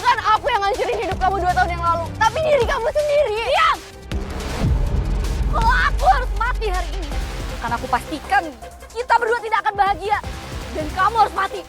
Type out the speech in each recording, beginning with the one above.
Bukan aku yang ngancurin hidup kamu 2 tahun yang lalu, tapi diri kamu sendiri. Diam! Kalau aku harus mati hari ini, karena aku pastikan kita berdua tidak akan bahagia. Dan kamu harus mati.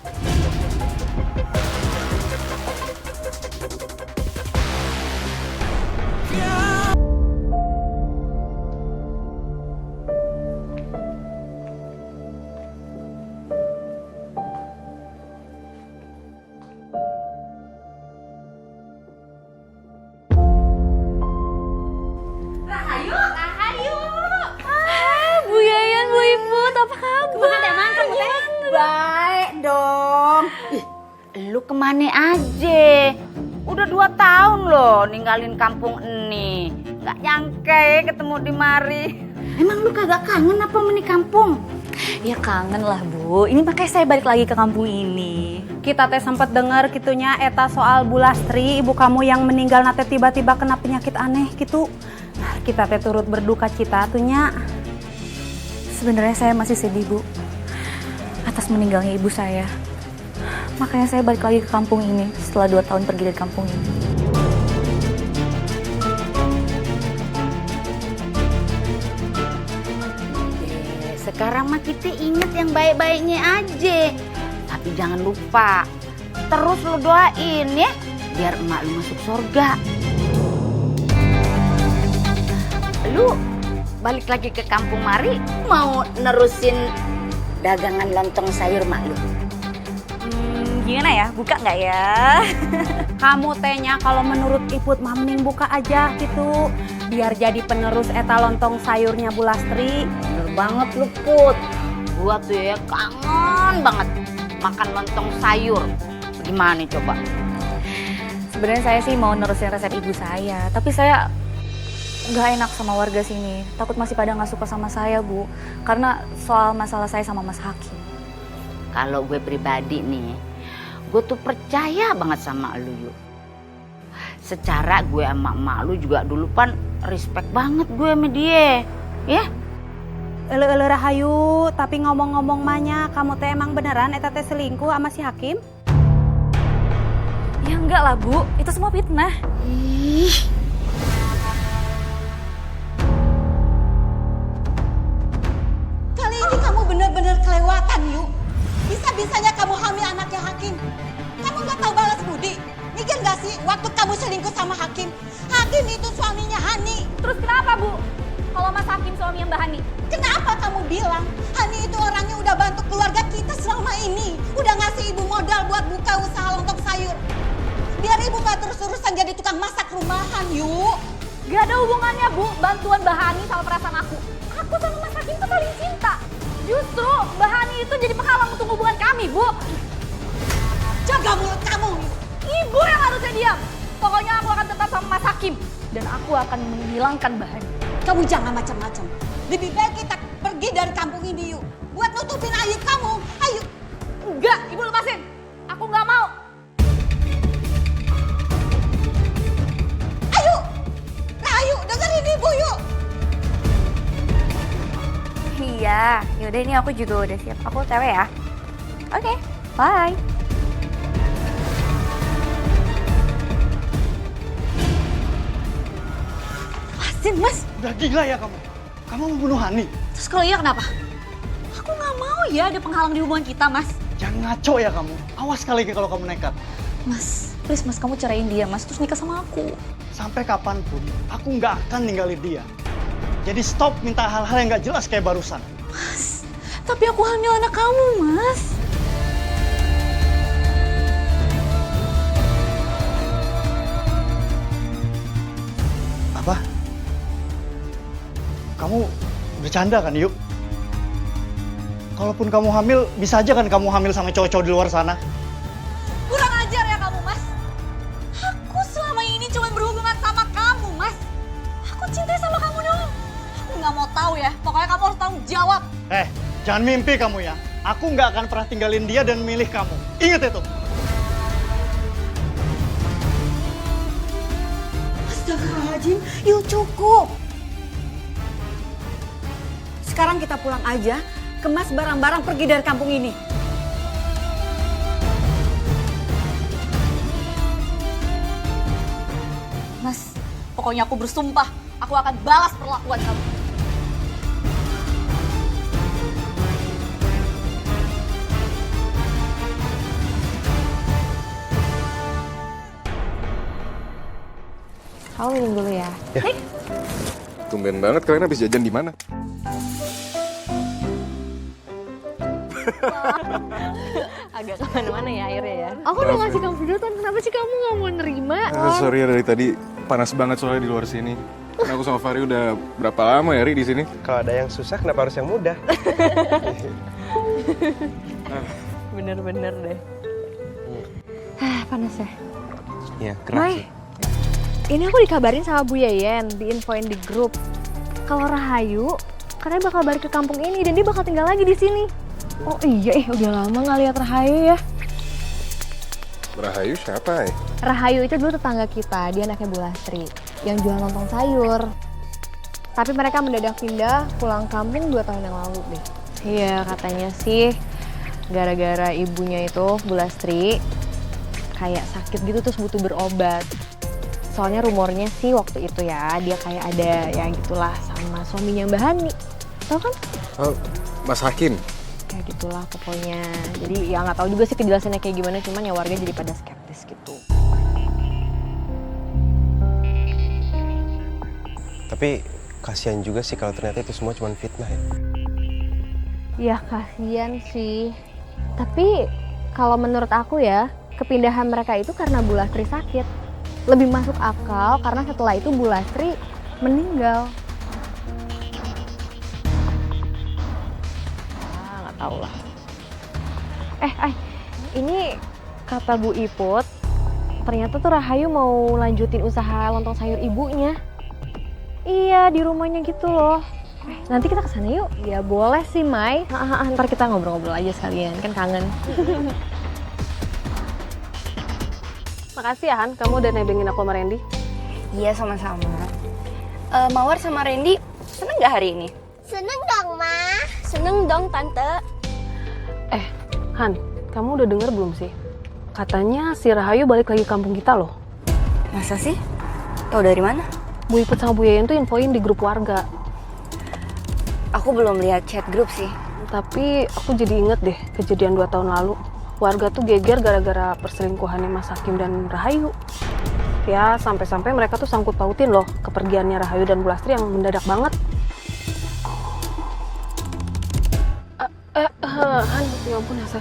Bu Yayan, Bu Iput, apa kabar? Kemana emang kamu teh? Baik dong. Ih, lu kemana aja? Udah 2 tahun loh ninggalin kampung ini. Nggak nyangka ya ketemu di mari. Emang lu kagak kangen apa meni kampung? Ya kangen lah Bu, ini makanya saya balik lagi ke kampung ini. Kita teh sempat dengar gitunya eta soal Bu Lastri, ibu kamu yang meninggal nate tiba-tiba kena penyakit aneh gitu. Kita teh turut berduka cita tuhnya. Sebenarnya saya masih sedih Bu, atas meninggalnya ibu saya. Makanya saya balik lagi ke kampung ini setelah 2 tahun pergi dari kampung ini. Sekarang mah kita inget yang baik-baiknya aja. Tapi jangan lupa, terus lu doain ya, biar emak lu masuk surga. Lu balik lagi ke kampung mari, mau nerusin dagangan lontong sayur mak lu? Gimana ya, buka nggak ya? Kamu tehnya kalau menurut Iput mah mending buka aja gitu. Biar jadi penerus eta lontong sayurnya Bu Lastri. Bener banget lu Put. Gua tuh ya kangen banget makan lontong sayur. Gimana coba? Sebenarnya saya sih mau nerusin resep ibu saya, tapi saya nggak enak sama warga sini. Takut masih pada nggak suka sama saya Bu, karena soal masalah saya sama Mas Hakim. Kalau gue pribadi nih, gue tuh percaya banget sama lu yuk. Secara gue sama emak lu juga dulu kan respect banget gue sama dia. Ya? Ele-ele Rahayu, tapi ngomong-ngomong mahnya, kamu teh emang beneran eta teh selingkuh sama si Hakim? Ya enggak lah Bu, itu semua fitnah. Ih. Kali ini kamu benar-benar kelewatan, Yu. Bisa-bisanya kamu hamil anaknya Hakim. Kamu nggak tahu balas budi. Mikir nggak sih waktu kamu selingkuh sama Hakim? Hakim itu suaminya Hani. Terus kenapa Bu? Kalau Mas Hakim suaminya Mbak Hani? Kenapa kamu bilang Hani itu orangnya udah bantu keluarga kita selama ini? Udah ngasih ibu modal buat buka usaha lontong sayur. Biar ibu nggak terus-terusan jadi tukang masak rumahan, Yu. Gak ada hubungannya Bu, bantuan Mbak Hani sama perasaan aku. Aku sama Mas Hakim tuh saling cinta. Justru Mbak Hani itu jadi penghalang untuk hubungan kami, Bu. Jaga mulut kamu, Yu. Ibu yang harusnya diam. Pokoknya aku akan tetap sama Mas Hakim. Dan aku akan menghilangkan Mbak Hani. Kamu jangan macam-macam. Lebih baik kita pergi dari kampung ini, Yu. Buat nutupin aib kamu. Ayo. Enggak, Ibu lepasin. Aku nggak mau. Ayo. Ayo, dengerin ibu, yuk. Iya, yaudah ini aku juga udah siap. Aku TW ya. Oke, bye. Lepasin, Mas. Udah gila ya kamu? Kamu mau bunuh Hani? Terus kalau iya kenapa? Aku nggak mau ya ada penghalang di hubungan kita, Mas. Jangan ngaco ya kamu. Awas kali kalau kamu nekat. Mas, please Mas, kamu cerain dia, Mas. Terus nikah sama aku. Sampai kapanpun, aku nggak akan ninggalin dia. Jadi stop minta hal-hal yang nggak jelas kayak barusan. Mas, tapi aku hamil anak kamu, Mas. Apa? Kamu bercanda kan, Yuk? Kalaupun kamu hamil, bisa aja kan kamu hamil sama cowok-cowok di luar sana? Kurang ajar ya kamu, Mas. Aku selama ini cuma berhubungan sama kamu, Mas. Aku cinta sama kamu dong. Aku nggak mau tahu ya. Pokoknya kamu harus tanggung jawab. Jangan mimpi kamu ya. Aku nggak akan pernah tinggalin dia dan milih kamu. Ingat itu. Astagfirullahaladzim, yuk cukup. Sekarang kita pulang aja, kemas barang-barang pergi dari kampung ini. Mas, pokoknya aku bersumpah, aku akan balas perlakuan kamu. Kamu minum dulu ya. Tumben banget kalian habis jajan di mana? Agak kemana-mana ya akhirnya ya. Aku udah ngasih kamu sedotan, kenapa sih kamu nggak mau nerima? Sorry ya dari tadi panas banget soalnya di luar sini. Karena aku sama Fari udah berapa lama ya Ri di sini? Kalau ada yang susah, kenapa harus yang mudah? Bener-bener deh. Panas ya? Iya, keras sih. Ini aku dikabarin sama Bu Yeyen, diinfoin di grup. Kalau Rahayu, katanya bakal balik ke kampung ini dan dia bakal tinggal lagi di sini. Oh iya, udah lama nggak lihat Rahayu ya. Rahayu siapa ya? Rahayu itu dulu tetangga kita, dia anaknya Bu Lastri, yang jual lontong sayur. Tapi mereka mendadak pindah pulang kampung 2 tahun yang lalu deh. Iya, katanya sih gara-gara ibunya itu, Bu Lastri, kayak sakit gitu terus butuh berobat. Soalnya rumornya sih waktu itu ya, dia kayak ada ya gitulah sama suaminya Mbak Hani. Tahu kan? Oh, Mas Hakim. Kayak gitulah pokoknya. Jadi ya nggak tahu juga sih kejelasannya kayak gimana, cuman ya warga jadi pada skeptis gitu. Tapi kasihan juga sih kalau ternyata itu semua cuma fitnah ya. Ya kasihan sih. Tapi kalau menurut aku ya, kepindahan mereka itu karena Bu Lastri sakit. Lebih masuk akal karena setelah itu Bu Lastri meninggal. Nggak tahu lah. Ini kata Bu Iput, ternyata tuh Rahayu mau lanjutin usaha lontong sayur ibunya. Iya, di rumahnya gitu loh. Nanti kita kesana yuk. Ya boleh sih, Mai. Ntar kita ngobrol-ngobrol aja sekalian, kan kangen. Makasih ya Han, kamu udah nebengin aku sama Randy. Iya sama-sama. Mawar sama Randy seneng gak hari ini? Seneng dong, Ma. Seneng dong, Tante. Han, kamu udah denger belum sih? Katanya si Rahayu balik lagi kampung kita loh. Masa sih? Tahu dari mana? Bu Iput sama Bu Yeyen tuh infoin di grup warga. Aku belum lihat chat grup sih. Tapi aku jadi inget deh kejadian 2 tahun lalu. Warga tuh geger gara-gara perselingkuhannya Mas Hakim dan Rahayu. Ya sampai-sampai mereka tuh sangkut pautin loh kepergiannya Rahayu dan Bu Lastri yang mendadak banget. Han, ya ampun Asa.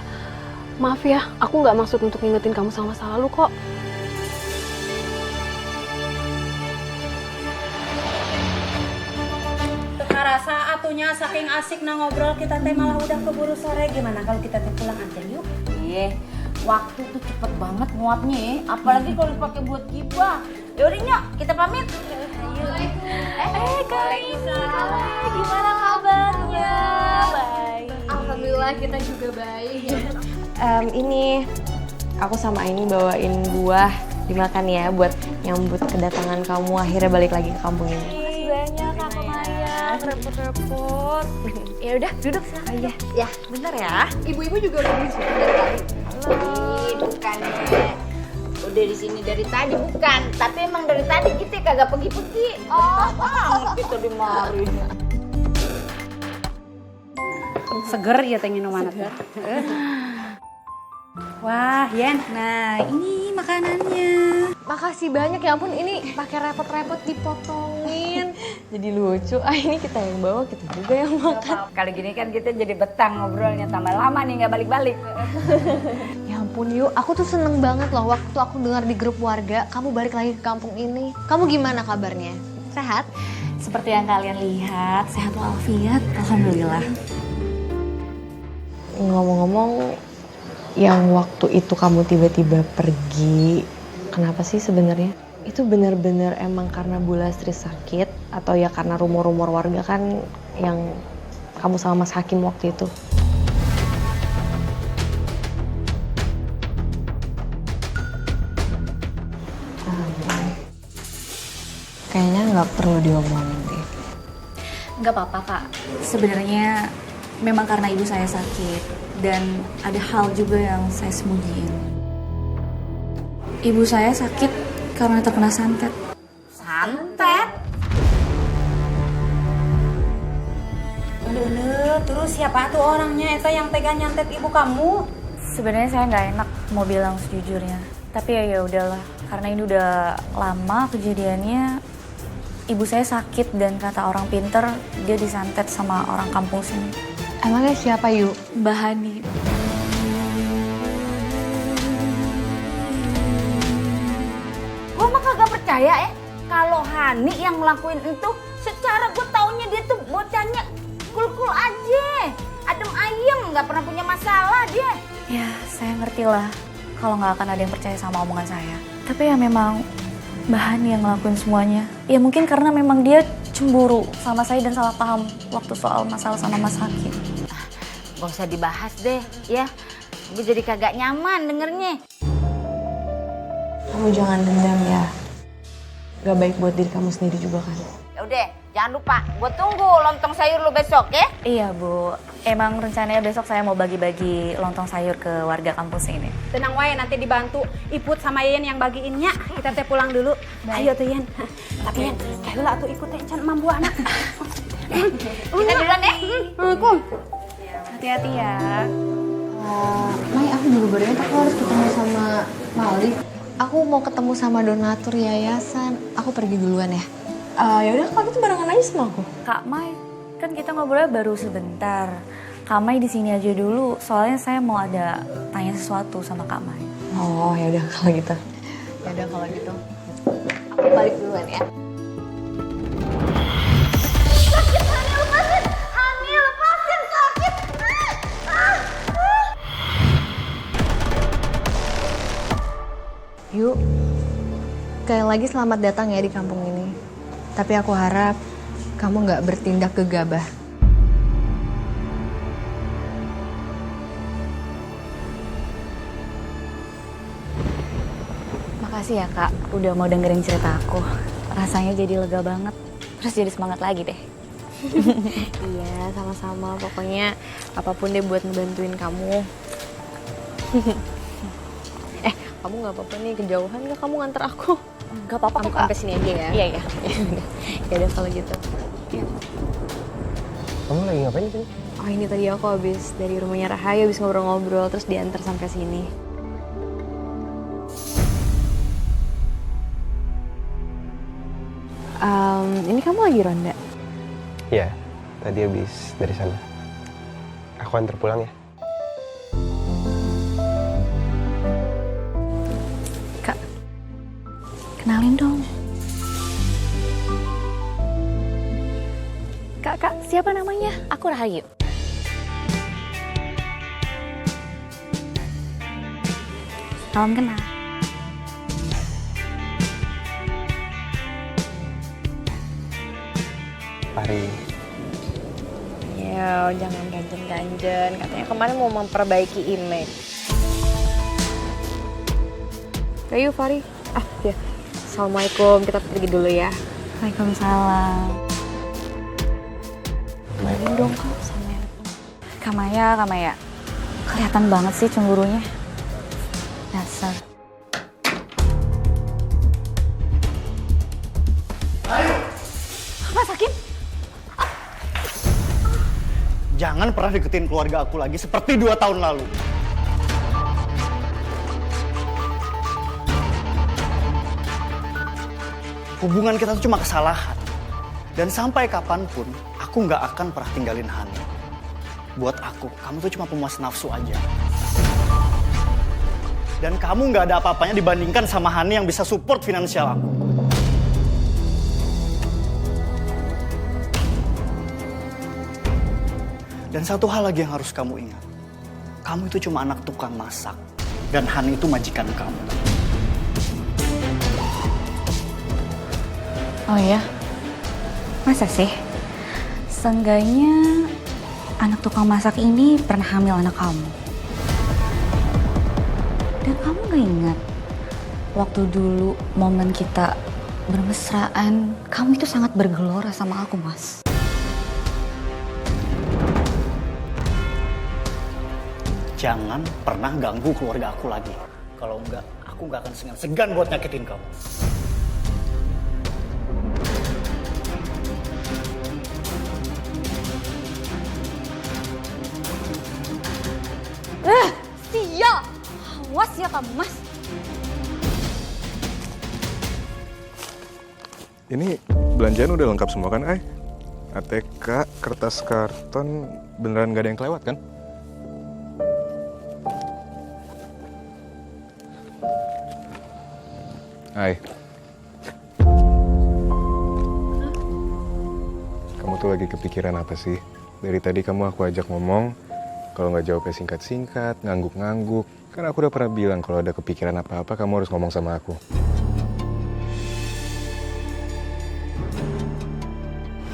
Maaf ya, aku nggak maksud untuk ngingetin kamu sama masa lalu kok. Rasa atunya saking asik nah ngobrol kita teh malah udah keburu sore. Gimana kalau kita teh pulang aja yuk? Iya, waktu tuh cepet banget nguapnya ya. Apalagi kalau dipakai buat gibah. Yaudah nyok, kita pamit. Kak Ini, gimana kabarnya? Baik. Alhamdulillah kita juga baik. Ini aku sama ini bawain buah dimakan ya buat nyambut kedatangan kamu akhirnya balik lagi ke kampung ini. Makasih banyak Kak Maya, repot-repot. Ya udah, duduk silakan. Iya. Ya, bentar ya. Ibu-ibu juga udah di sini dari tadi. Bukan udah di sini dari tadi bukan, tapi emang dari tadi kita kagak pergi-pergi. Kita di mari. Seger ya teh minum mana tuh. Wah, Yen. Nah ini makanannya. Makasih banyak ya ampun, ini pakai repot-repot dipotongin. Jadi lucu. Ini kita yang bawa, kita juga yang makan. Kali gini kan kita jadi betah ngobrolnya, tambah lama nih nggak balik-balik. Ya ampun Yu, aku tuh seneng banget loh waktu aku dengar di grup warga kamu balik lagi ke kampung ini. Kamu gimana kabarnya? Sehat? Seperti yang kalian lihat, sehat walafiat. Alhamdulillah. Ngomong-ngomong, yang waktu itu kamu tiba-tiba pergi, kenapa sih sebenarnya? Itu benar-benar emang karena Bu Lastri sakit atau ya karena rumor-rumor warga kan yang kamu sama Mas Hakim waktu itu? Kayaknya nggak perlu diomongin deh. Nggak apa-apa Pak. Sebenarnya memang karena ibu saya sakit dan ada hal juga yang saya sembunyiin. Ibu saya sakit karena terkena santet. Santet. Terus siapa tuh orangnya eta yang tega nyantet ibu kamu? Sebenarnya saya nggak enak mau bilang sejujurnya. Tapi ya udahlah, karena ini udah lama kejadiannya. Ibu saya sakit dan kata orang pinter dia disantet sama orang kampung sini. Emangnya siapa Yu? Mbak Hani. Gue mah kagak percaya kalau Hani yang ngelakuin itu. Secara gue taunya dia tuh bocahnya kul-kul aja, adem ayem, nggak pernah punya masalah dia. Ya, saya ngerti lah kalau nggak akan ada yang percaya sama omongan saya. Tapi ya memang Mbak Hani yang ngelakuin semuanya. Ya mungkin karena memang dia cemburu sama saya dan salah paham waktu soal masalah sama Mas Hakim. Gak usah dibahas deh, ya. Gue jadi kagak nyaman dengernya. Kamu jangan dendam ya. Gak baik buat diri kamu sendiri juga kan. Ya udah, jangan lupa. Gue tunggu lontong sayur lu besok, ya. Iya Bu, emang rencananya besok saya mau bagi-bagi lontong sayur ke warga kampus ini. Tenang wae nanti dibantu Iput sama Yen yang bagiinnya. Kita teh pulang dulu. Ayo tuh Yen. Tapi Yen, kayak lah tuh ikut teh can mambu anak. Kita duluan deh. Assalamualaikum. Hati-hati ya. Mai, aku buru-buru ya, aku harus ketemu sama Malik. Aku mau ketemu sama donatur yayasan. Aku pergi duluan ya. Ya udah kalau gitu barengan aja sama aku. Kak Mai, kan kita ngobrolnya baru sebentar. Kak Mai di sini aja dulu, soalnya saya mau ada tanya sesuatu sama Kak Mai. Oh ya udah kalau gitu. Ya udah kalau gitu. Aku balik duluan ya. Yuk, sekali lagi selamat datang ya di kampung ini. Tapi aku harap kamu nggak bertindak gegabah. Makasih ya Kak, udah mau dengerin cerita aku. Rasanya jadi lega banget, terus jadi semangat lagi deh. Iya, sama-sama. Pokoknya apapun deh buat ngebantuin kamu. Kamu nggak apa-apa nih kejauhan nggak kamu nganter aku? Gak apa-apa kok Kak. Sampai sini aja ya. Iya, iya. Ya udah kalau gitu. Ya. Kamu lagi ngapain di sini? Oh ini tadi aku habis dari rumahnya Rahayu, habis ngobrol-ngobrol terus diantar sampai sini. Ini kamu lagi ronda? Iya, tadi habis dari sana. Aku antar pulang ya. Kak, kenalin dong. Kak, siapa namanya? Aku Rahayu. Salam kenal. Pari. Ya jangan ganjen-ganjen. Katanya kemarin mau memperbaiki image. Ayo Fari. Ya. Assalamualaikum. Kita pergi dulu ya. Waalaikumsalam. Main dong Kak sama Kak Maya. Kelihatan banget sih cemburunya. Dasar. Mas Hakim? Jangan pernah deketin keluarga aku lagi seperti 2 tahun lalu. Hubungan kita tuh cuma kesalahan. Dan sampai kapanpun, aku nggak akan pernah tinggalin Hani. Buat aku, kamu tuh cuma pemuas nafsu aja. Dan kamu nggak ada apa-apanya dibandingkan sama Hani yang bisa support finansial aku. Dan satu hal lagi yang harus kamu ingat. Kamu itu cuma anak tukang masak. Dan Hani itu majikan kamu. Oh iya? Masa sih? Seenggaknya anak tukang masak ini pernah hamil anak kamu. Dan kamu gak ingat waktu dulu momen kita bermesraan, kamu itu sangat bergelora sama aku, Mas. Jangan pernah ganggu keluarga aku lagi. Kalau enggak, aku nggak akan segan-segan buat nyakitin kamu. Sial! Awas ya kamu, Mas. Ini belanjaan udah lengkap semua kan, Ay? ATK, kertas karton, beneran gak ada yang kelewat kan? Ay. Kamu tuh lagi kepikiran apa sih? Dari tadi kamu aku ajak ngomong, kalau nggak jawabnya singkat-singkat, ngangguk-ngangguk. Kan aku udah pernah bilang kalau ada kepikiran apa-apa kamu harus ngomong sama aku.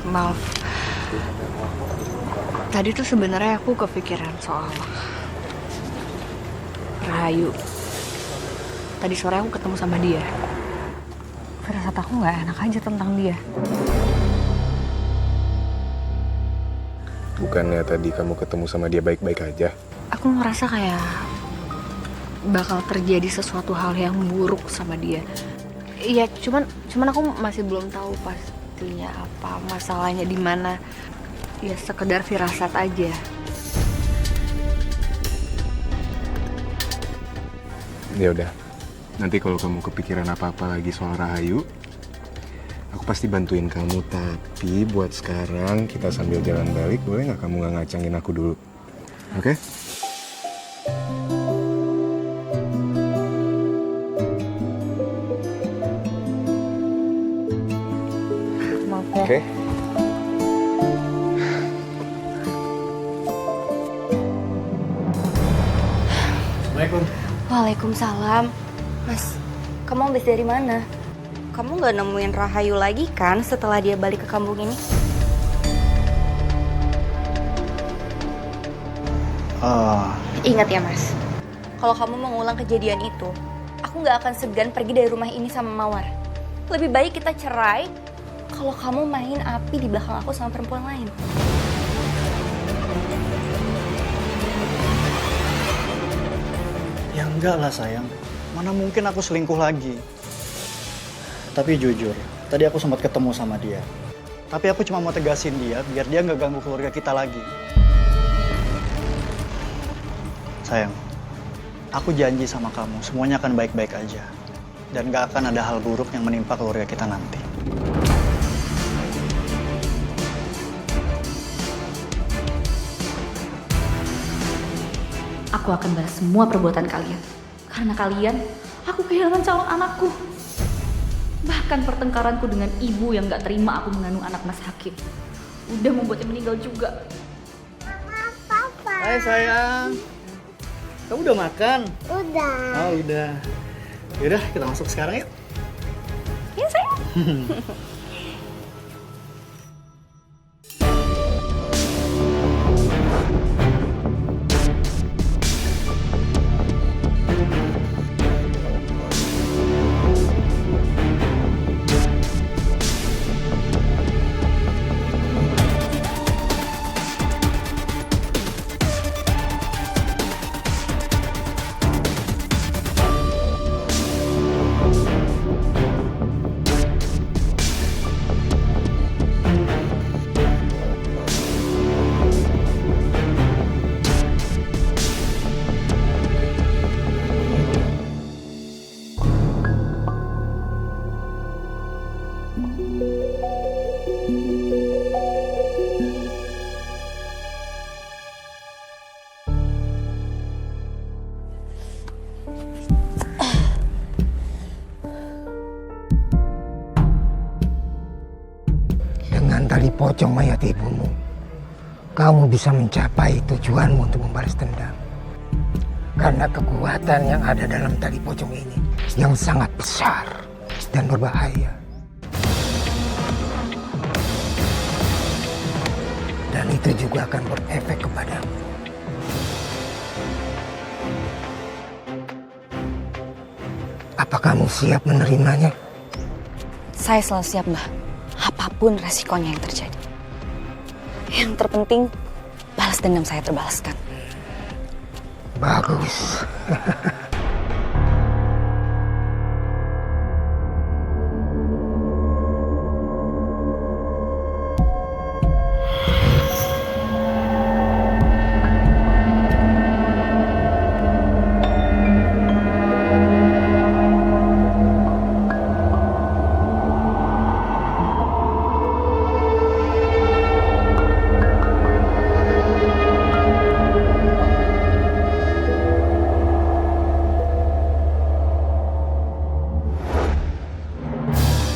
Maaf. Tadi tuh sebenarnya aku kepikiran soal Rahayu. Tadi sore aku ketemu sama dia. Firasat aku nggak enak aja tentang dia. Bukannya tadi kamu ketemu sama dia baik-baik aja? Aku ngerasa kayak bakal terjadi sesuatu hal yang buruk sama dia. Iya, cuman aku masih belum tahu pastinya apa, masalahnya di mana. Ya sekedar firasat aja. Ya udah. Nanti kalau kamu kepikiran apa-apa lagi soal Rahayu, aku pasti bantuin kamu. Tapi buat sekarang kita sambil jalan balik, boleh nggak kamu nggak ngacangin aku dulu? Oke? Maaf ya. Oke. Assalamualaikum. Waalaikumsalam. Mas, kamu habis dari mana? Kamu nggak nemuin Rahayu lagi kan setelah dia balik ke kampung ini? Ingat ya Mas, kalau kamu mengulang kejadian itu, aku nggak akan segan pergi dari rumah ini sama Mawar. Lebih baik kita cerai kalau kamu main api di belakang aku sama perempuan lain. Ya enggak lah sayang, mana mungkin aku selingkuh lagi. Tapi jujur, tadi aku sempat ketemu sama dia. Tapi aku cuma mau tegasin dia biar dia nggak ganggu keluarga kita lagi. Sayang, aku janji sama kamu semuanya akan baik-baik aja. Dan gak akan ada hal buruk yang menimpa keluarga kita nanti. Aku akan balas semua perbuatan kalian. Karena kalian, aku kehilangan calon anakku. Bahkan pertengkaranku dengan ibu yang gak terima aku mengandung anak Mas Hakim udah membuatnya meninggal juga. Hai sayang, kamu udah makan? Udah. Oh udah. Yaudah kita masuk sekarang yuk. Iya sayang. Dengan tali pocong mayat ibumu, kamu bisa mencapai tujuanmu untuk membalas dendam. Karena kekuatan yang ada dalam tali pocong ini yang sangat besar dan berbahaya. Dan itu juga akan berefek kepadamu. Apa kamu siap menerimanya? Saya selalu siap, Mbah. Apapun resikonya yang terjadi. Yang terpenting, balas dendam saya terbalaskan. Bagus.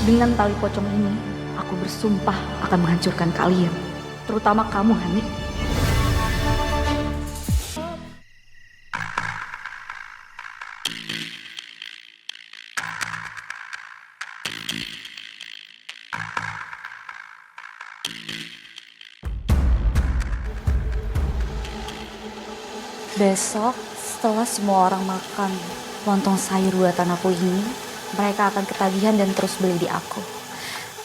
Dengan tali pocong ini, aku bersumpah akan menghancurkan kalian. Terutama kamu, Hani. Besok, setelah semua orang makan lontong sayur buatan aku ini, mereka akan ketagihan dan terus beli di aku.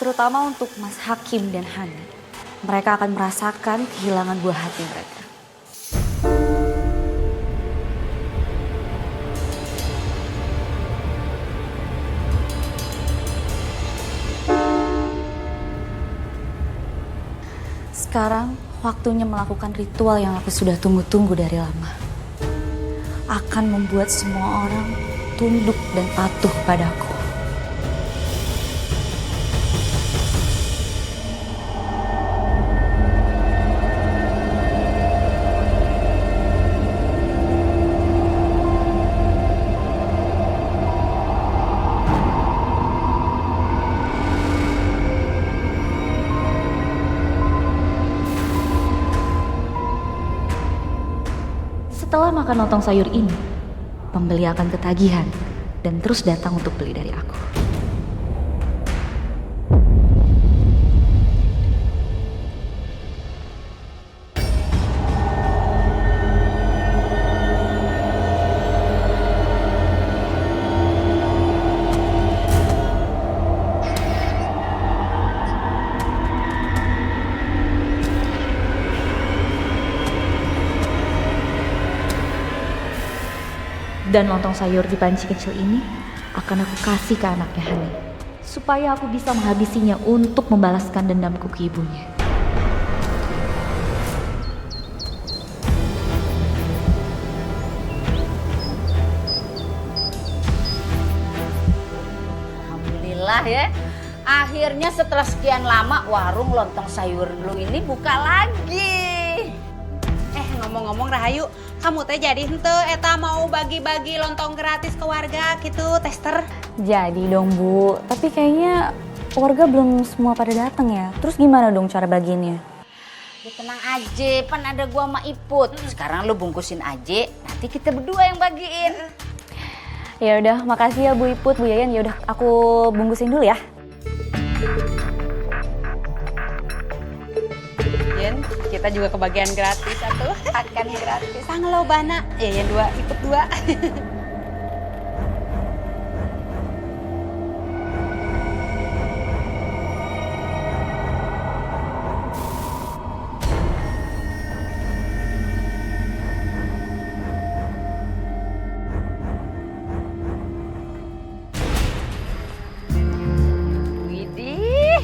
Terutama untuk Mas Hakim dan Hani. Mereka akan merasakan kehilangan buah hati mereka. Sekarang waktunya melakukan ritual yang aku sudah tunggu-tunggu dari lama. Akan membuat semua orang tunduk dan patuh padaku. Setelah makan lontong sayur ini, pembeli akan ketagihan dan terus datang untuk beli dari aku. Dan lontong sayur di panci kecil ini akan aku kasih ke anaknya Hani, supaya aku bisa menghabisinya untuk membalaskan dendamku ke ibunya. Alhamdulillah ya. Akhirnya setelah sekian lama warung lontong sayur lu ini buka lagi. Ngomong-ngomong Rahayu, kamu teh jadi henteu eta mau bagi-bagi lontong gratis ke warga gitu, tester? Jadi dong Bu, tapi kayaknya warga belum semua pada datang ya. Terus gimana dong cara bagiinnya? Ya tenang aja, pan ada gua sama Iput. Sekarang lu bungkusin aja, nanti kita berdua yang bagiin. Ya udah, makasih ya Bu Iput, Bu Yayan. Ya udah, aku bungkusin dulu ya. Yen, kita juga kebagian gratis atuh. Akan gratis. Sanglobana, yang dua ikut dua. Widih,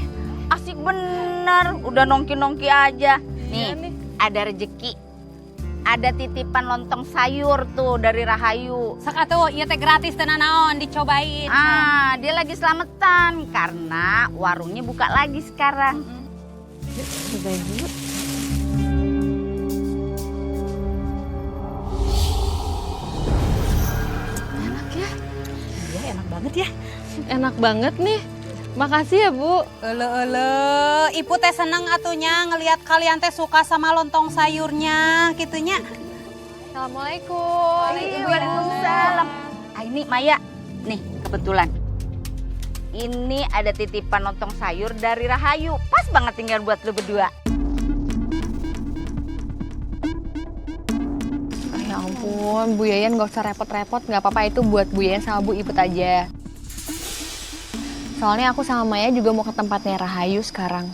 asik bener. Udah nongki-nongki aja. Nih, ada rezeki. Ada titipan lontong sayur tuh dari Rahayu. Sak atuh, ieu teh gratis teu naon, dicobain. Dia lagi selametan karena warungnya buka lagi sekarang. Cobain dulu. Enak ya? Iya, enak banget ya. Enak banget nih. Makasih ya Bu. Ibu teh seneng atunya ngelihat kalian teh suka sama lontong sayurnya gitunya. Assalamualaikum. Waalaikumsalam. Ini Maya, nih kebetulan. Ini ada titipan lontong sayur dari Rahayu. Pas banget tinggal buat lu berdua. Ya ampun, Bu Yayan gak usah repot-repot. Gak apa-apa, itu buat Bu Yayan sama Bu Iput aja. Soalnya aku sama Maya juga mau ke tempatnya Rahayu sekarang.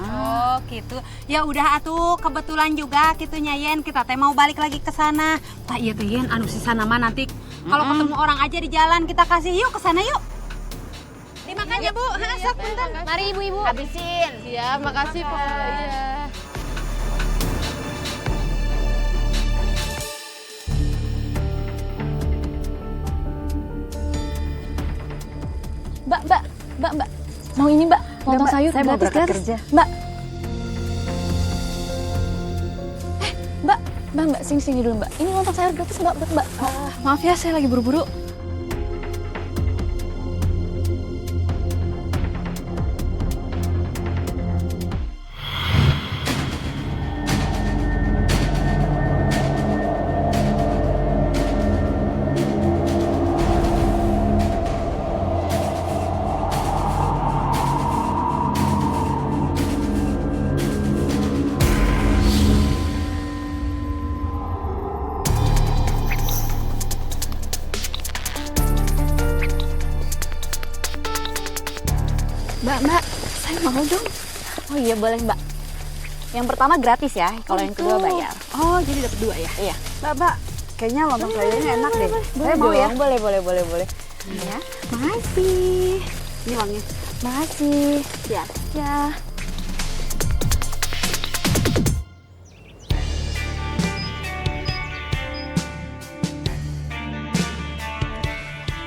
Oh gitu. Ya udah atuh, kebetulan juga gitunya Yen, kita teh mau balik lagi ke sana. Tah iya teh Yen, anu sisa nama nanti kalau ketemu orang aja di jalan kita kasih yuk ke sana yuk. Dimakan ya Bu. Sok punten. Mari ibu-ibu. Habisin. Siap, makasih Pak. Iya. Mbak. Mau ini Mbak, lontong sayur saya mau berangkat gratis. kerja. Mbak. Mbak, sini dulu Mbak. Ini lontong sayur gratis Mbak, buat Mbak. Maaf ya, saya lagi buru-buru. Mbak, saya mau dong. Oh iya boleh Mbak. Yang pertama gratis ya, kalau yang kedua bayar. Oh, jadi dapat 2 ya? Iya. Mbak, kayaknya lontong sayurnya enak deh. Saya mau ya. Boleh. Ya, makasih. Ini uangnya. Makasih. Ya. Ya.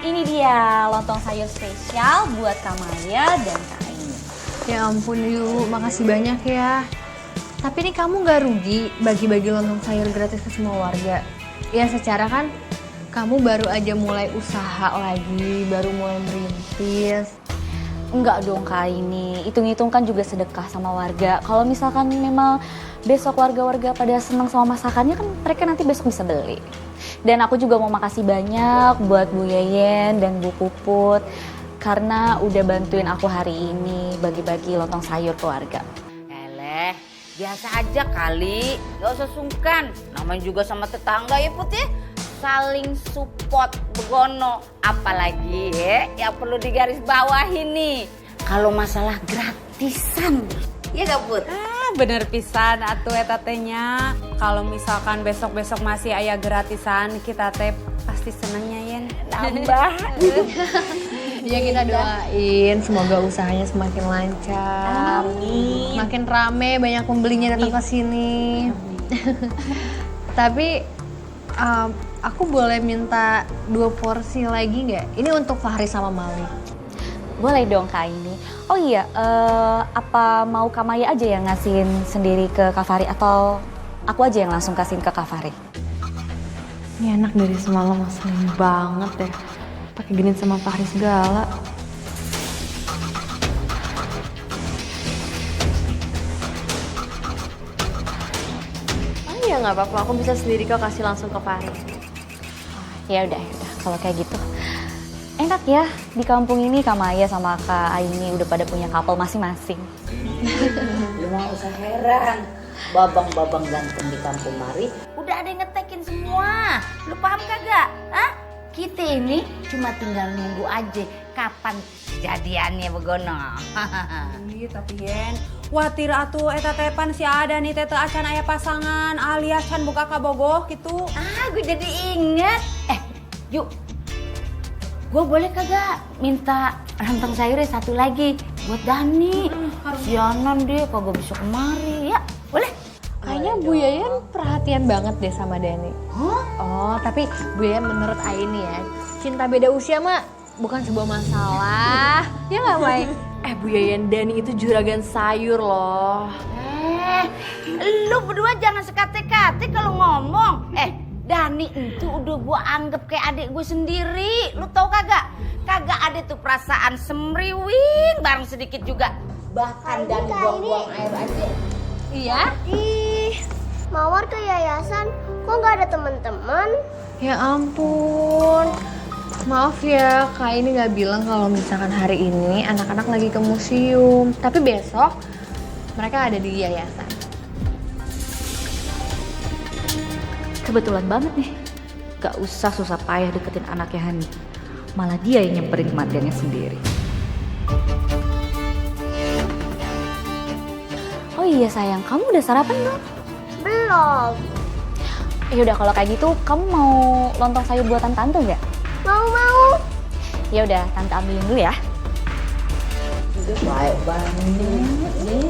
Ini dia lontong sayur spesial buat Kamaya dan Kak Aini. Ya ampun Yu, makasih banyak ya. Tapi nih kamu nggak rugi bagi-bagi lontong sayur gratis ke semua warga. Ya secara kan kamu baru aja mulai usaha lagi, baru mulai merintis. Enggak dong Kak Aini, hitung-hitung kan juga sedekah sama warga. Kalau misalkan memang besok warga-warga pada senang sama masakannya kan mereka nanti besok bisa beli. Dan aku juga mau makasih banyak buat Bu Yeyen dan Bu Puput karena udah bantuin aku hari ini bagi-bagi lontong sayur ke warga. Eleh, biasa aja kali, gak usah sungkan. Namanya juga sama tetangga ya Put ya. Saling support begono. Apalagi ya yang perlu digaris bawah ini. Kalau masalah gratisan. Iya gak Put? Bener pisan atuh eta teh nya. Kalau misalkan besok-besok masih aya gratisan, kita teh pasti senengnya Yen. Nambah. Ya kita doain semoga usahanya semakin lancar. Amin. Makin rame, banyak pembelinya datang ke sini. Tapi aku boleh minta 2 porsi lagi nggak? Ini untuk Fahri sama Mali. Boleh dong Kak Aini. Oh iya, apa mau Kamaya aja yang ngasihin sendiri ke Kak Fahri atau aku aja yang langsung kasihin ke Kak Fahri? Ini anak dari semalam ngeselin banget ya. Pakai genit sama Fahri segala. Oh iya nggak apa-apa, aku bisa sendiri kok kasih langsung ke Fahri. Ya udah, kalau kayak gitu. Enak ya, di kampung ini Kamaya sama Kak Aini udah pada punya couple masing-masing. Lu mau usah heran. Babang-babang ganteng di kampung mari udah ada yang ngetekin semua. Lu paham kagak? Hah? Kita ini cuma tinggal nunggu aja kapan jadiannya begono. Iya tapi Yen, watir atuh eta teh pan si ada nih teh acan aya pasangan alias can buka kabogoh gitu. Gue jadi inget. Yuk. Gue boleh kagak minta lontong sayurnya 1 lagi buat Dani. Sianan dia kagak bisa kemari ya. Boleh? Kayaknya Bu Yeyen perhatian banget deh sama Dani. Hah? Oh, tapi Bu Yeyen menurut Aini ya, cinta beda usia mah bukan sebuah masalah. Ya nggak, Mai? Bu Yeyen, Dani itu juragan sayur loh. Lu berdua jangan sekate-kate kalau ngomong. Dani itu udah gue anggap kayak adik gue sendiri. Lu tau kagak? Kagak ada tuh perasaan semriwing bareng sedikit juga. Bahkan Dani buang-buang air aja. Iya? Ih, Mawar ke yayasan, kok nggak ada teman-teman? Ya ampun. Maaf ya, Kak ini nggak bilang kalau misalkan hari ini anak-anak lagi ke museum. Tapi besok mereka ada di yayasan. Kebetulan banget nih, gak usah susah payah deketin anaknya Hani. Malah dia yang nyemperin kematiannya sendiri. Oh iya sayang, kamu udah sarapan belum? Belum. Yaudah kalau kayak gitu, kamu mau lontong sayur buatan tante nggak? Mau. Ya udah, tante ambilin dulu ya. Baik banget.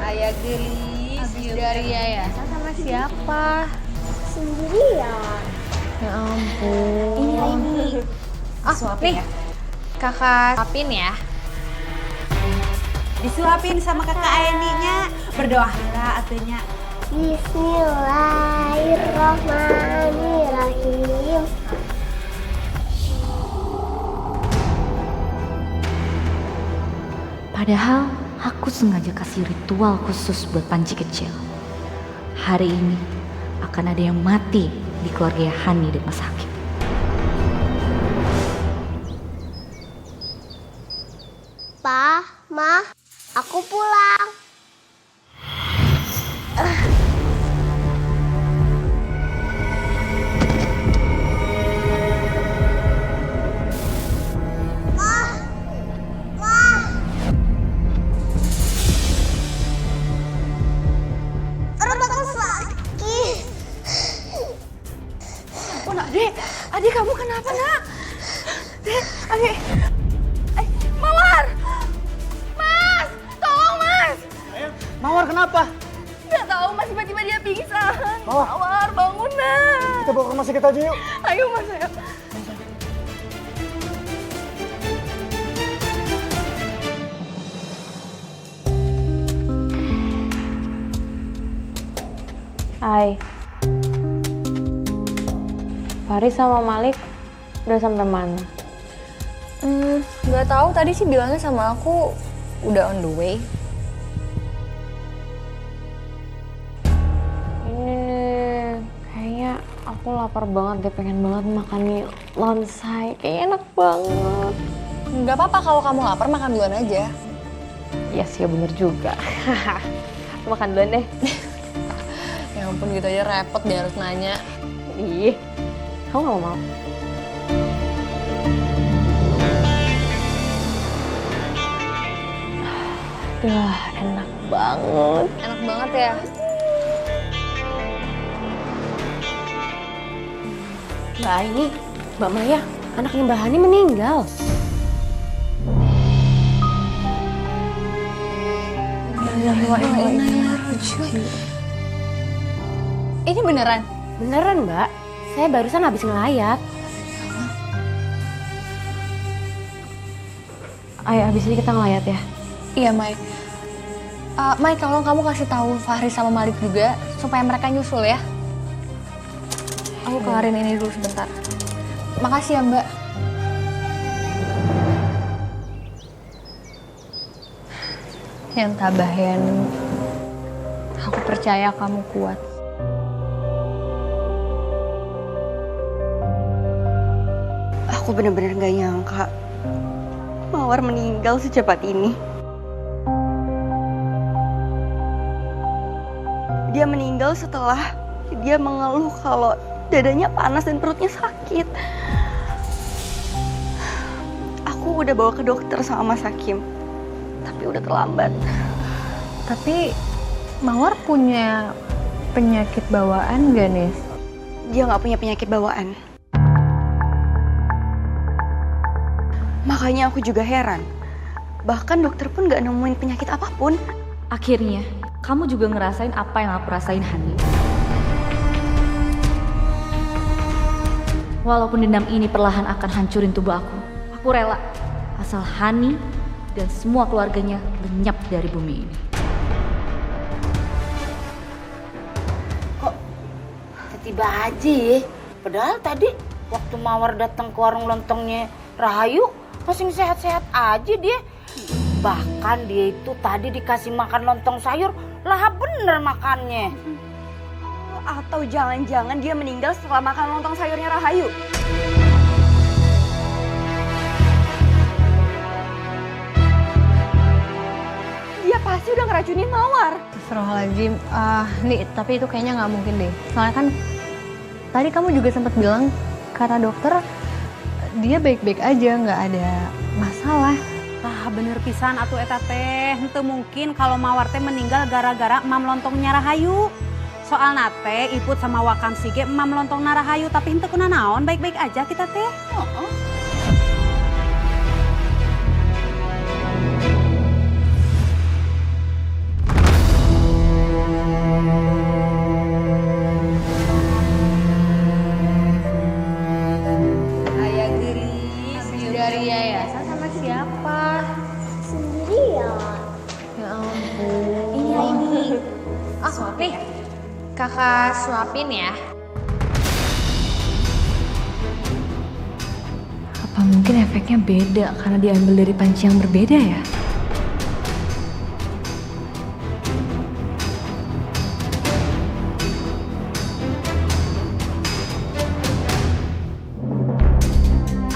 Ayah gelis dari yayasan sama siapa? Sendirian. Ya ampun. Ini. Nih, kakak suapin ya. Disuapin sama kakak Aininya. Berdoalah atunya. Bismillahirrahmanirrahim. Padahal aku sengaja kasih ritual khusus buat Panji kecil. Hari ini akan ada yang mati di keluarga Hani dan Mas Hakim. Aku pulang. Adik kamu kenapa nak? Adik, Mawar, Mas, tolong Mas. Mawar kenapa? Nggak tahu Mas, tiba-tiba dia pingsan. Mawar. Mawar bangun nak. Kita bawa ke rumah sakit aja yuk. Ayo Mas, ayo. Hai. Faris sama Malik udah sampai mana? Nggak tahu, tadi sih bilangnya sama aku udah on the way. Ini nih, kayaknya aku lapar banget deh, pengen banget makan mie lonsai. Kayaknya enak banget. Nggak apa-apa kalau kamu lapar, makan duluan aja. Iya sih, bener juga. Makan duluan deh. Ya ampun, gitu aja repot dia harus nanya. Ih, kamu gak mau? Duh, enak banget. Enak banget ya. Mbak Aini, Mbak Maya, anaknya Mbak Hani meninggal. Ini beneran? Beneran, Mbak. Saya barusan habis ngelayat. Ayo, abis ini kita ngelayat ya. Iya, Mai. Mai, tolong kamu kasih tahu Fahri sama Malik juga supaya mereka nyusul ya. Aku kelarin ini dulu sebentar. Makasih ya, Mbak. Yang tabah ya, Nu. Aku percaya kamu kuat. Aku benar-benar gak nyangka Mawar meninggal secepat ini. Dia meninggal setelah dia mengeluh kalau dadanya panas dan perutnya sakit. Aku udah bawa ke dokter sama Mas Hakim, tapi udah terlambat. Tapi Mawar punya penyakit bawaan gak, Nis? Dia gak punya penyakit bawaan. Makanya aku juga heran. Bahkan dokter pun gak nemuin penyakit apapun. Akhirnya, kamu juga ngerasain apa yang aku rasain, Hani. Walaupun dendam ini perlahan akan hancurin tubuh aku rela. Asal Hani dan semua keluarganya lenyap dari bumi ini. Kok tiba-tiba aja ya? Padahal tadi waktu Mawar datang ke warung lontongnya Rahayu, masih sehat-sehat aja dia. Bahkan dia itu tadi dikasih makan lontong sayur, lahap bener makannya. Atau jangan-jangan dia meninggal setelah makan lontong sayurnya Rahayu. Dia pasti udah ngeracunin Mawar. Astagfirullahaladzim. Nih, tapi itu kayaknya nggak mungkin deh. Soalnya kan tadi kamu juga sempat bilang kata dokter dia baik-baik aja, nggak ada masalah. Bener pisan atuh eta teh. Henteu mungkin kalau Mawar teh meninggal gara-gara emam lontongnya Rahayu. Soalna teh Iput sama Wakam Sige emam lontongna Rahayu, tapi henteu kuna naon, baik-baik aja kita teh. Ayah Geris, dari yayasan sama siapa? Sendirian. Ya ampun. Ini. Nih, kakak suapin ya. Apa mungkin efeknya beda karena diambil dari panci yang berbeda ya?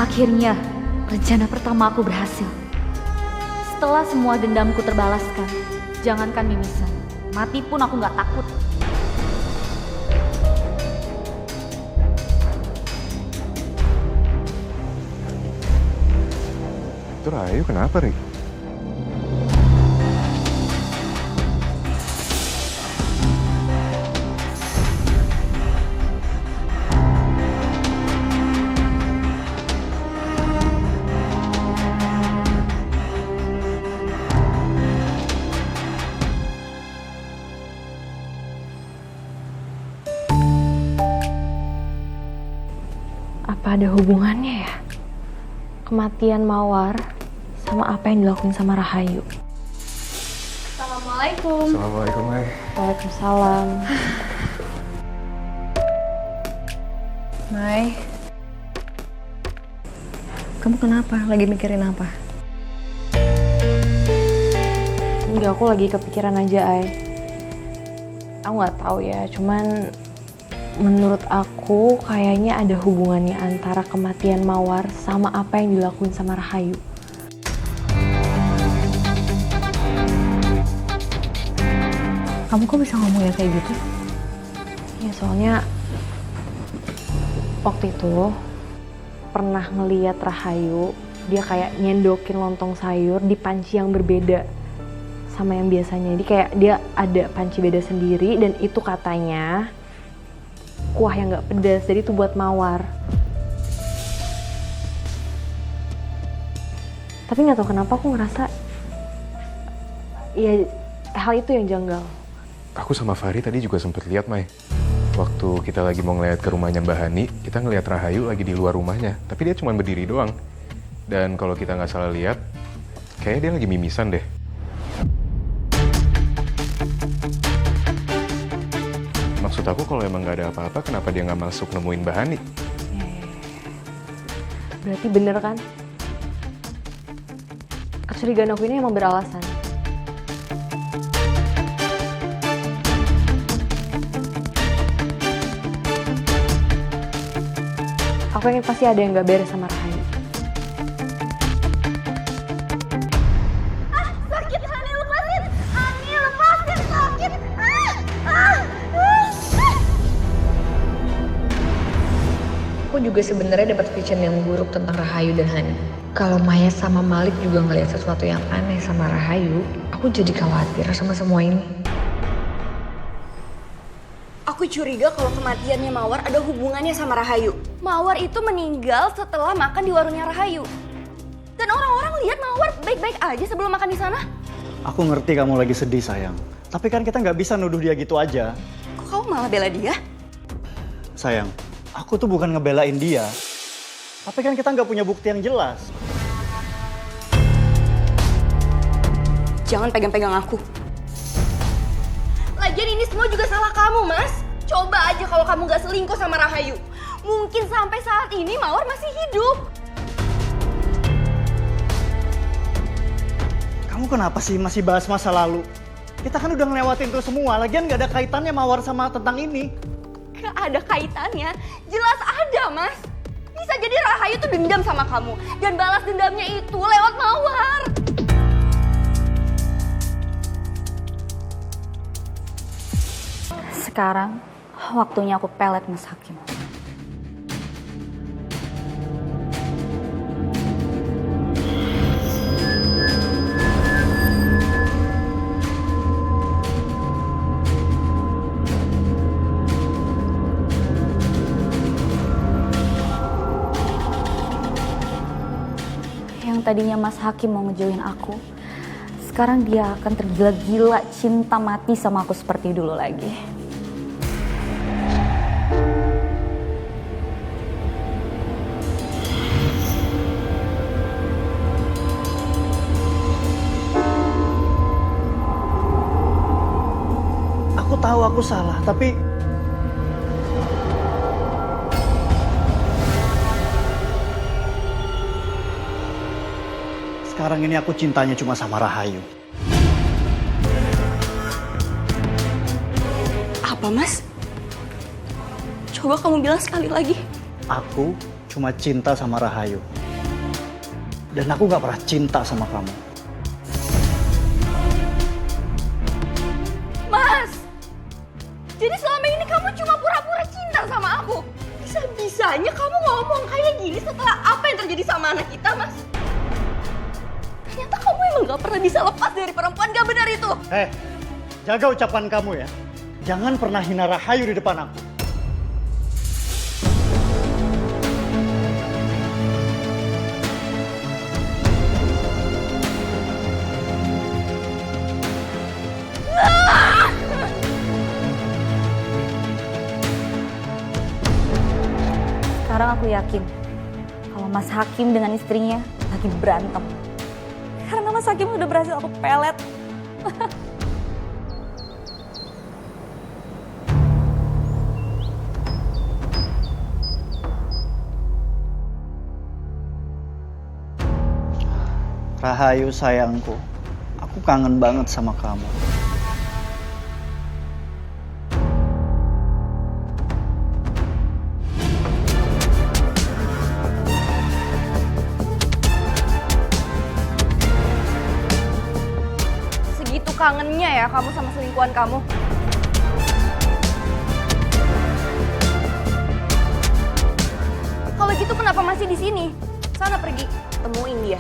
Akhirnya, rencana pertama aku berhasil. Setelah semua dendamku terbalaskan, jangankan mimisan, mati pun aku nggak takut. Itu Rahayu kenapa, Rik? Apa ada hubungannya ya? Kematian Mawar sama apa yang dilakuin sama Rahayu. Assalamualaikum. Assalamualaikum, Mai. Waalaikumsalam. Mai, kamu kenapa? Lagi mikirin apa? Enggak, aku lagi kepikiran aja, Ay. Aku nggak tahu ya, cuman menurut aku kayaknya ada hubungannya antara kematian Mawar sama apa yang dilakuin sama Rahayu. Kamu kok bisa ngomongnya kayak gitu? Ya soalnya waktu itu pernah ngeliat Rahayu, dia kayak nyendokin lontong sayur di panci yang berbeda sama yang biasanya. Jadi kayak dia ada panci beda sendiri dan itu katanya kuah yang gak pedas, jadi itu buat Mawar. Tapi gak tahu kenapa aku ngerasa ya hal itu yang janggal. Aku sama Fahri tadi juga sempet lihat, Mai. Waktu kita lagi mau ngeliat ke rumahnya Mbak Hani, kita ngeliat Rahayu lagi di luar rumahnya. Tapi dia cuma berdiri doang. Dan kalau kita nggak salah lihat, kayaknya dia lagi mimisan deh. Maksud aku kalau emang nggak ada apa-apa, kenapa dia nggak masuk nemuin Mbak Hani? Berarti bener kan? Kecurigaan aku ini emang beralasan. Aku yakin pasti ada yang gak beres sama Rahayu. Sakit, Hani, lepasin! Hani, lepasin, sakit! Aku juga sebenarnya dapat vision yang buruk tentang Rahayu dan Hani. Kalau Maya sama Malik juga ngelihat sesuatu yang aneh sama Rahayu, aku jadi khawatir sama semua ini. Aku curiga kalau kematiannya Mawar ada hubungannya sama Rahayu. Mawar itu meninggal setelah makan di warungnya Rahayu. Dan orang-orang lihat Mawar baik-baik aja sebelum makan di sana. Aku ngerti kamu lagi sedih, sayang. Tapi kan kita nggak bisa nuduh dia gitu aja. Kok kamu malah bela dia? Sayang, aku tuh bukan ngebelain dia. Tapi kan kita nggak punya bukti yang jelas. Jangan pegang-pegang aku. Lagian ini semua juga salah kamu, Mas. Coba aja kalau kamu gak selingkuh sama Rahayu. Mungkin sampai saat ini Mawar masih hidup. Kamu kenapa sih masih bahas masa lalu? Kita kan udah ngelewatin itu semua. Lagian nggak ada kaitannya Mawar sama tentang ini. Gak ada kaitannya. Jelas ada, Mas. Bisa jadi Rahayu tuh dendam sama kamu. Dan balas dendamnya itu lewat Mawar. Sekarang waktunya aku pelet Mas Hakim. Yang tadinya Mas Hakim mau ngejauhin aku, sekarang dia akan tergila-gila cinta mati sama aku seperti dulu lagi. Aku tahu aku salah, tapi sekarang ini aku cintanya cuma sama Rahayu. Apa, Mas? Coba kamu bilang sekali lagi. Aku cuma cinta sama Rahayu. Dan aku gak pernah cinta sama kamu. anak kita, Mas. Ternyata kamu emang gak pernah bisa lepas dari perempuan gak benar itu. Jaga ucapan kamu ya. Jangan pernah hina Rahayu di depan aku. Sekarang aku yakin kalau Mas Hakim dengan istrinya lagi berantem. Karena Mas Hakim udah berhasil aku pelet. Rahayu sayangku, aku kangen banget sama kamu. Segitu kangennya ya kamu sama selingkuhan kamu. Kalau gitu kenapa masih di sini? Sana pergi, temuin dia.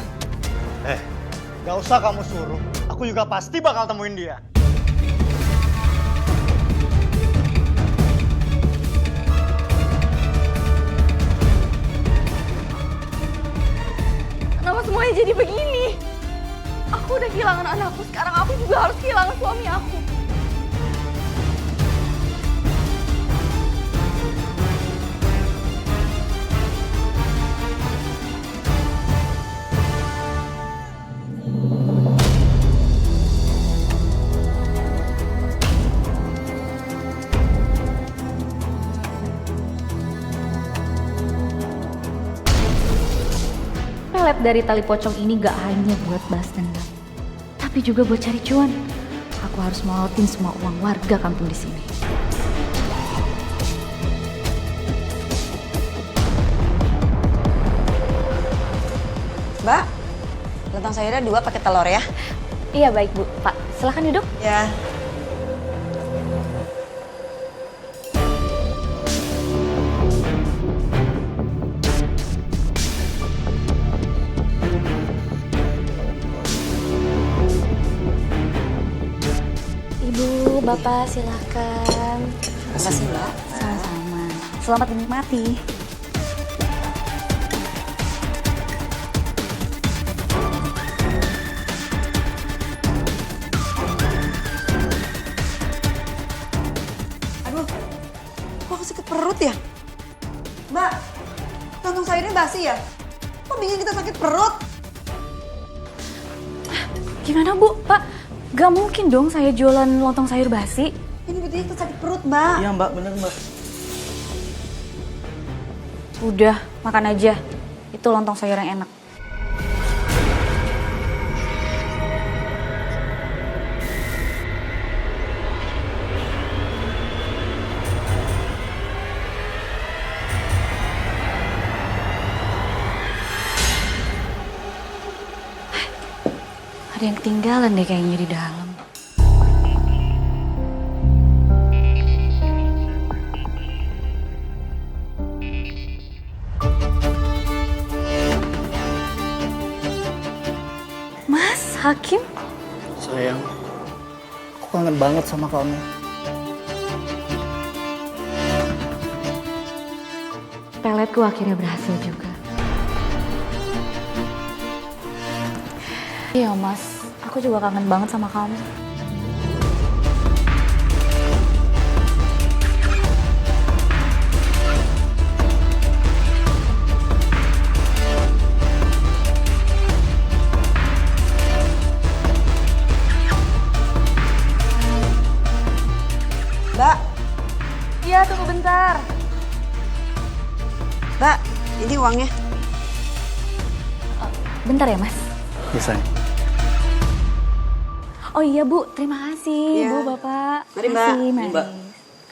Gak usah kamu suruh. Aku juga pasti bakal temuin dia. Kenapa semuanya jadi begini? Aku udah kehilangan anakku, sekarang aku juga harus kehilangan suami aku. Pelet dari tali pocong ini gak hanya buat balas dendam, tapi juga buat cari cuan. Aku harus melolotin semua uang warga kampung di sini. Mbak, lontong sayurnya 2 pakai telur ya. Iya baik Bu. Pak, silahkan duduk. Ya. Ibu, Bapak silahkan. Makasih, Mbak. Sama-sama. Selamat menikmati. Aduh, kok sakit perut ya? Mbak, lontong sayurnya basi ya? Kok bikin kita sakit perut? Gimana Bu? Pak, gak mungkin dong saya jualan lontong sayur basi. Ini bikin kita sakit perut, Mbak. Iya Mbak, bener Mbak. Udah, makan aja. Itu lontong sayur yang enak. Ada yang ketinggalan deh kayaknya di dalam. Mas Hakim? Sayang, aku kangen banget sama kamu. Peletku akhirnya berhasil juga. Iya Mas, aku juga kangen banget sama kamu. Mbak, Iya, tunggu bentar. Mbak, ini uangnya. Bentar ya Mas. Bisa. Oh iya Bu, terima kasih Iya. Bu, Bapak. Mari, Mbak. Makasih, Mari, Mbak.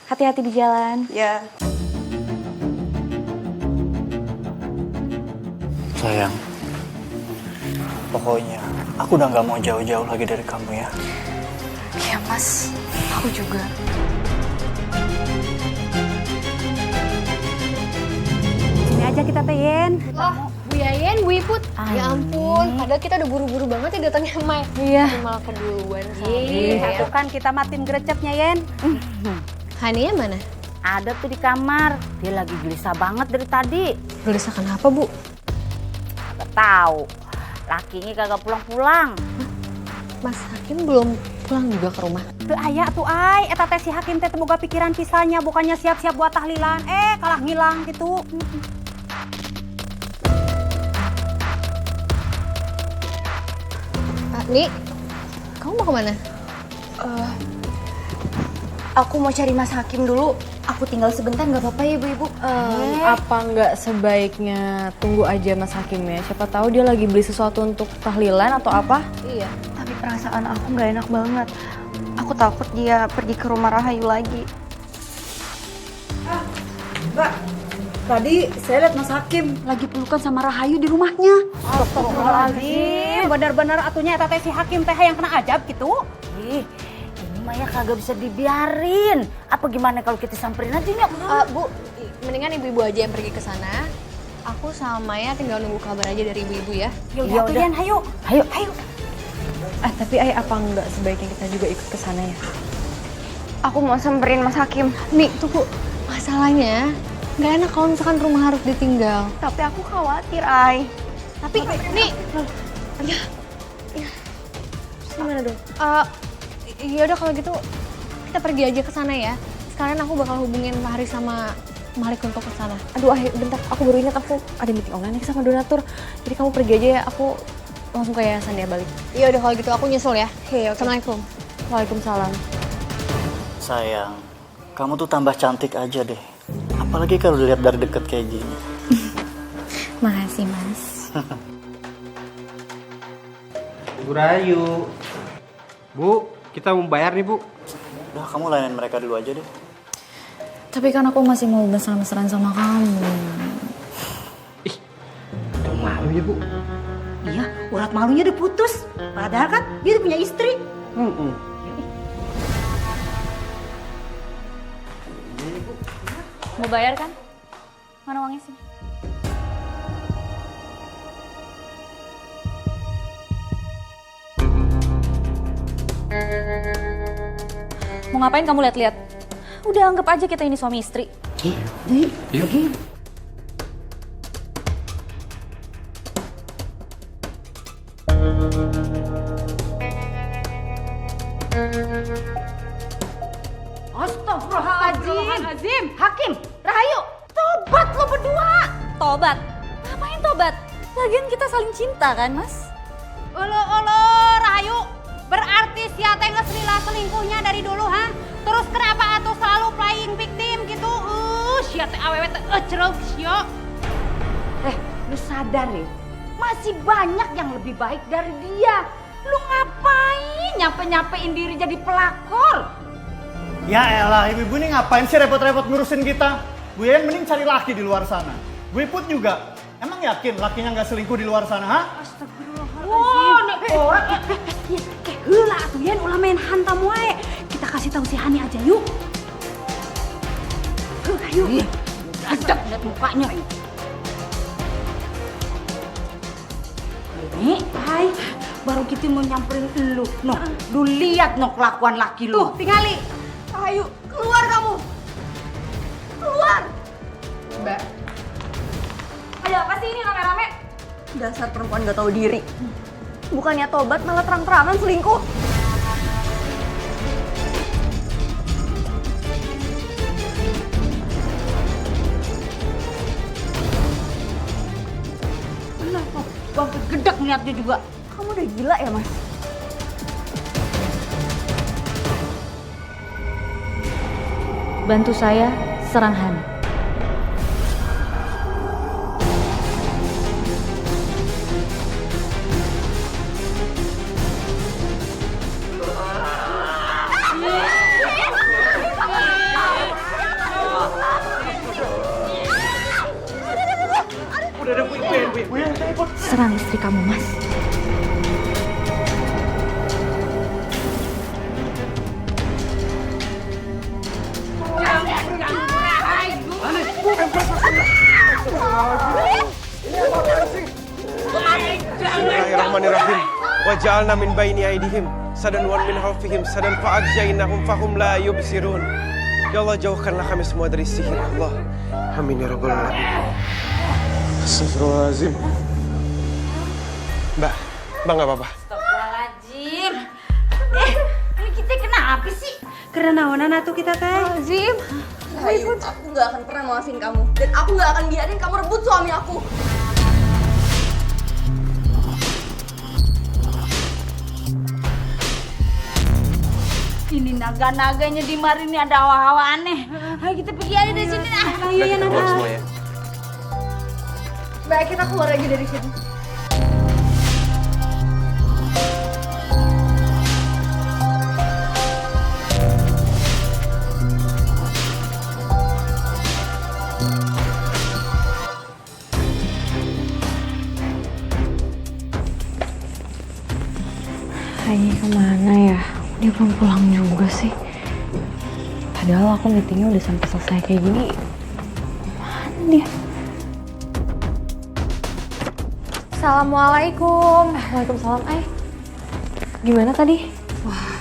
Hati-hati di jalan. Ya. Sayang, pokoknya aku udah gak mau jauh-jauh lagi dari kamu ya. Iya Mas, aku juga. Sini aja kita teh, Yen. Loh, Bu Yayen, Bu Iput. Ya ampun, padahal kita udah buru-buru banget ya datangnya Mai. Iya. Tapi malah keduluan Itu kan kita matiin gerecepnya, Yen. Hania mana? Ada tuh di kamar. Dia lagi gelisah banget dari tadi. Gelisah kenapa, Bu? Gak tahu. Lakinya kagak pulang-pulang. Mas Hakim belum pulang juga ke rumah. Teu aya tuh ay, eta teh si Hakim teh boga pikiran pisahnya, bukannya siap-siap buat tahlilan. Kalah ngilang gitu. Nik, kamu mau kemana? Aku mau cari Mas Hakim dulu. Aku tinggal sebentar, nggak apa-apa ya ibu-ibu? Apa nggak sebaiknya tunggu aja Mas Hakimnya? Siapa tahu dia lagi beli sesuatu untuk tahlilan atau apa? Iya. Tapi perasaan aku nggak enak banget. Aku takut dia pergi ke rumah Rahayu lagi. Mbak, tadi saya lihat Mas Hakim lagi pelukan sama Rahayu di rumahnya. Astagfirullahaladzim, bener-bener atunya eta teh si Hakim teh yang kena ajab gitu. Ih, ini Maya kagak bisa dibiarin. Apa gimana kalau kita samperin aja Nyok? Bu, mendingan ibu-ibu aja yang pergi ke sana. Aku sama Maya tinggal nunggu kabar aja dari ibu-ibu ya. Ya udah, Yen, hayu. Ayo. Tapi apa nggak sebaiknya kita juga ikut ke sana ya? Aku mau samperin Mas Hakim. Nih, tunggu. Masalahnya nggak enak kalau misalkan rumah harus ditinggal. Tapi aku khawatir, Ai. Tapi nih, ya. Gimana dong? Ya udah kalau gitu kita pergi aja ke sana ya. Sekalian aku bakal hubungin Pak Haris sama Malik untuk ke sana. Aduh, bentar. Aku baru ingat aku ada meeting online nih sama donatur. Jadi kamu pergi aja ya. Aku langsung ke yayasan ya balik. Iya udah kalau gitu aku nyusul ya. Oke. Assalamualaikum. Waalaikumsalam. Sayang, kamu tuh tambah cantik aja deh. Apalagi kalau dilihat dari deket kayak gini. Makasih, Mas. Bu Rahayu. Bu, kita mau bayar nih, Bu. Udah, kamu layanin mereka dulu aja deh. Tapi kan aku masih mau mesra-mesraan sama kamu. Udah malu ya, Bu. Iya, urat malunya udah putus. Padahal kan dia udah punya istri. Mau bayar kan? Mana uangnya sih? Mau ngapain kamu lihat-lihat? Udah anggap aja kita ini suami istri. Iya. Astagfirullahaladzim. Hakim, Rahayu, tobat lo berdua. Tobat? Ngapain tobat? Lagian kita saling cinta kan, Mas? Olo, Rahayu. Berarti sia teh geus lila selingkuhnya dari dulu, ha? Terus kenapa atuh selalu playing victim gitu? Sia teh awewe teh ecreuh sia. Lu sadar ya? Masih banyak yang lebih baik dari dia. Lu ngapain nyampe-nyampein diri jadi pelakor? Ya elah, ibu-ibu ini ngapain sih repot-repot ngurusin kita? Bu Yen mending cari laki di luar sana. Bu Iput juga. Emang yakin lakinya nggak selingkuh di luar sana, ha? Wah, nek orang heula atuh Yen ulah main hantam wae. Kita kasih tahu si Hani aja yuk. Ayo. Adap liat mukanya. Ini, hai, baru kita mau nyamperin lu. Noh, lu lihat noh kelakuan laki lu. Tuh, tingali. Ayo, keluar kamu. Keluar. Mbak. Ada apa sih ini rame-rame? Dasar perempuan gak tahu diri. Bukannya tobat malah terang-terangan selingkuh. Kenapa? Bang gedek niatnya juga. Kamu udah gila ya, Mas? Bantu saya serang Hani. Serang istri kamu, Mas. Ini apa sih? Bismillahirrahmanirrahim. Wa ja'alna min baini aydihim sadan wa min khalfihim sadan fa'agjainahum fahum la yubsirun. Ya Allah, jauhkanlah kami semua dari sihir, ya Allah. Amin ya rabbal alamin. Astagfirullahaladzim. Mbak nggak apa-apa. Astagfirullahaladzim. Ini kita kenapa sih? Karena naonan atuh kita teh. Zim, Hayu, aku nggak akan pernah maafin kamu. Dan aku nggak akan biarin kamu rebut suami aku. Ini naga-naganya di mari ini ada hawa-hawa aneh. Ayo kita pergi aja dari sini. Ayo ya Keluar Nana. semua ya. Baik, kita keluar aja dari sini. Kayaknya kemana ya? Dia belum pulang juga sih. Padahal aku meetingnya udah sampai selesai kayak gini. Mana dia? Assalamualaikum. Waalaikumsalam. Gimana tadi? Wah,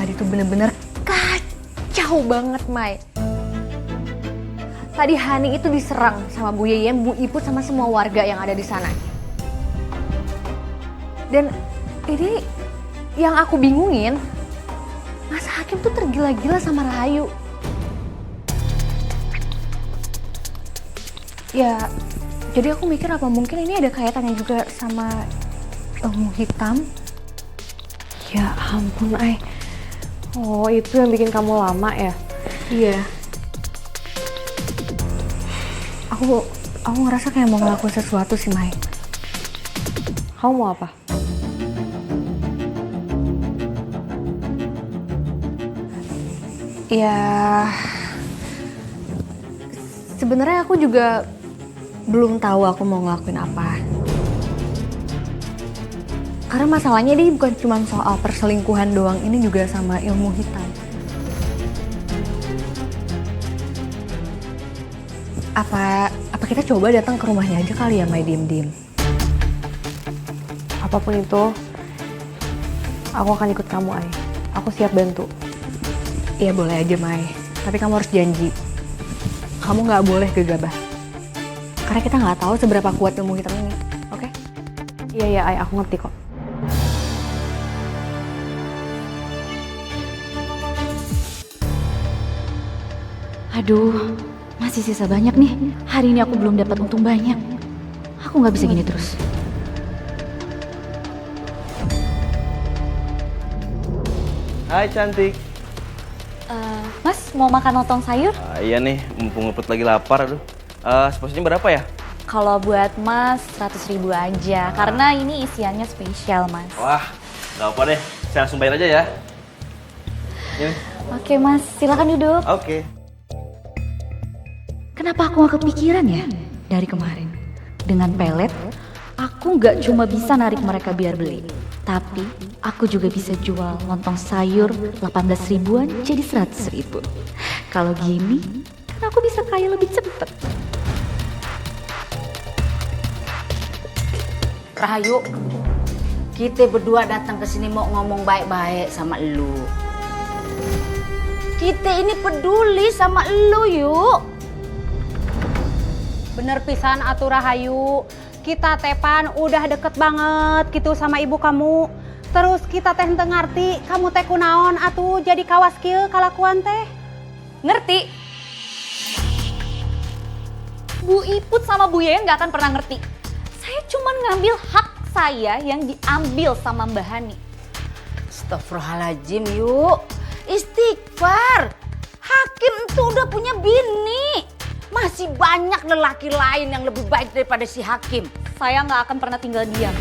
tadi tuh bener-bener kacau banget, Mai. Tadi Hani itu diserang sama Bu Yeyen, Bu Iput, sama semua warga yang ada di sana. Dan ini yang aku bingungin, Mas Hakim tuh tergila-gila sama Rahayu. Ya, jadi aku mikir apa mungkin ini ada kaitannya juga sama ilmu hitam? Ya ampun, Oh, itu yang bikin kamu lama ya? Iya. Aku ngerasa kayak mau ngelakuin sesuatu sih, Mai. Kamu mau apa? Ya, sebenarnya aku juga belum tahu aku mau ngelakuin apa. Karena masalahnya ini bukan cuma soal perselingkuhan doang, ini juga sama ilmu hitam. Apa kita coba datang ke rumahnya aja kali ya, Mai, diem-diem? Apapun itu, aku akan ikut kamu, Ai. Aku siap bantu. Iya boleh aja, Mai. Tapi kamu harus janji. Kamu nggak boleh gegabah. Karena kita nggak tahu seberapa kuat ilmu hitam ini. Oke? Iya, Ai. Aku ngerti kok. Aduh, masih sisa banyak nih. Hari ini aku belum dapat untung banyak. Aku nggak bisa gini terus. Hai cantik. Mas, mau makan lontong sayur? Iya nih, mumpung ngepet lagi lapar, aduh. Seporsinya berapa ya? Kalau buat Mas, 100.000 aja. Karena ini isiannya spesial, Mas. Wah, nggak apa deh. Saya langsung bayar aja ya. Ini. Oke, Mas. Silakan duduk. Oke. Kenapa aku gak kepikiran ya dari kemarin? Dengan pelet, aku gak cuma bisa narik mereka biar beli. Tapi aku juga bisa jual lontong sayur 18 ribuan jadi 100 ribu. Kalau gini, kan aku bisa kaya lebih cepet. Rahayu, kita berdua datang ke sini mau ngomong baik-baik sama elu. Kita ini peduli sama elu, yuk. Bener pisan atuh Rahayu. Kita tepan udah deket banget gitu sama ibu kamu. Terus kita teh henteu ngarti kamu teh kunaon atuh jadi kawas kieu kalakuan teh. Ngerti? Bu Iput sama Bu Yeyen gak akan pernah ngerti. Saya cuma ngambil hak saya yang diambil sama Mbak Hani. Astagfirullahaladzim, yuk. Istighfar. Hakim itu udah punya bini. Masih banyak lelaki lain yang lebih baik daripada si Hakim. Saya nggak akan pernah tinggal diam.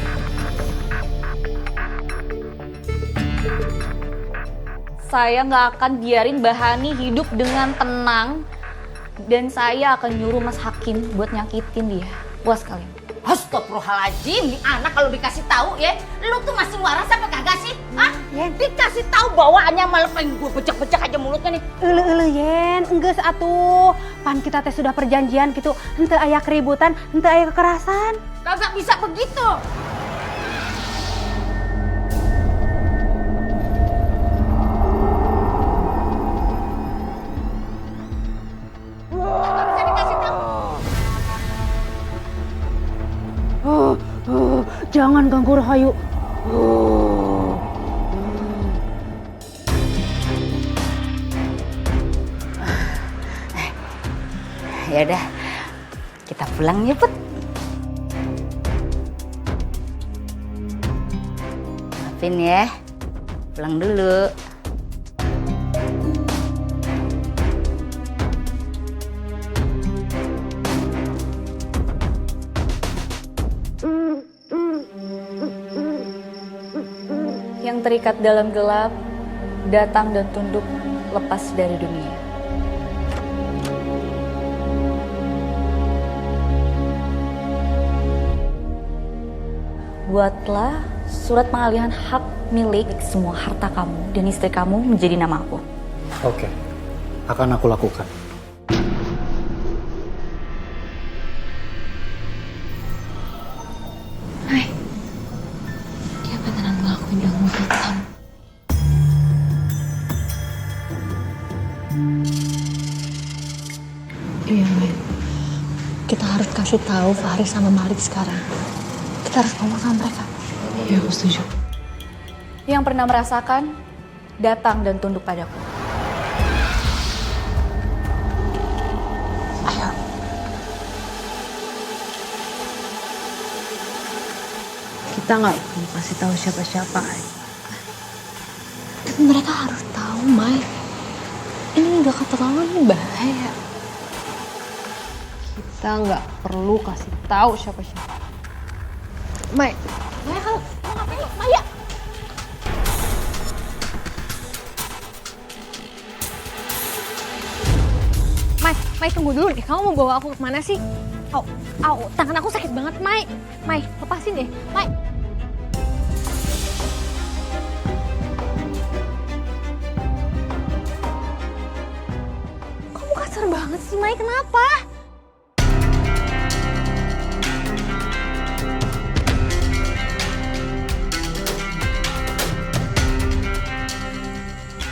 Saya nggak akan biarin Mbak Hani hidup dengan tenang. Dan saya akan nyuruh Mas Hakim buat nyakitin dia. Puas kalian. Astagfirullahaladzim, nih anak kalau dikasih tahu ya, lu tuh masih waras apa kagak sih? Hah? Dikasih tahu bawaannya malah pengen gue becek-becek aja mulutnya nih. Yen, enggeus atuh. Pan kita teh sudah perjanjian gitu, henteu aya keributan, henteu aya kekerasan. Kagak bisa begitu. Jangan ganggu Rahayu. Ya udah, kita pulang ya, Put. Maafin ya, pulang dulu. Yang terikat dalam gelap, datang dan tunduk lepas dari dunia. Buatlah surat pengalihan hak milik semua harta kamu dan istri kamu menjadi nama aku. Oke, akan aku lakukan. Hai, dia beneran ngelakuin ilmu hitam. Iya, Mai. Kita harus kasih tahu Faris sama Malik sekarang. Kita harus ngomong sama mereka. Iya, aku setuju. Yang pernah merasakan, datang dan tunduk padaku. Ayo. Kita nggak perlu kasih tahu siapa-siapa. Tapi mereka harus tahu, Mai. Ini udah keterlaluan, ini bahaya. Kita nggak perlu kasih tahu siapa-siapa. Mai, Maya, kamu ngapain? Maya! Mai tunggu dulu deh. Kamu mau bawa aku kemana sih? Tangan aku sakit banget, Mai. Mai, lepasin deh. Mai. Kamu kasar banget sih, Mai. Kenapa?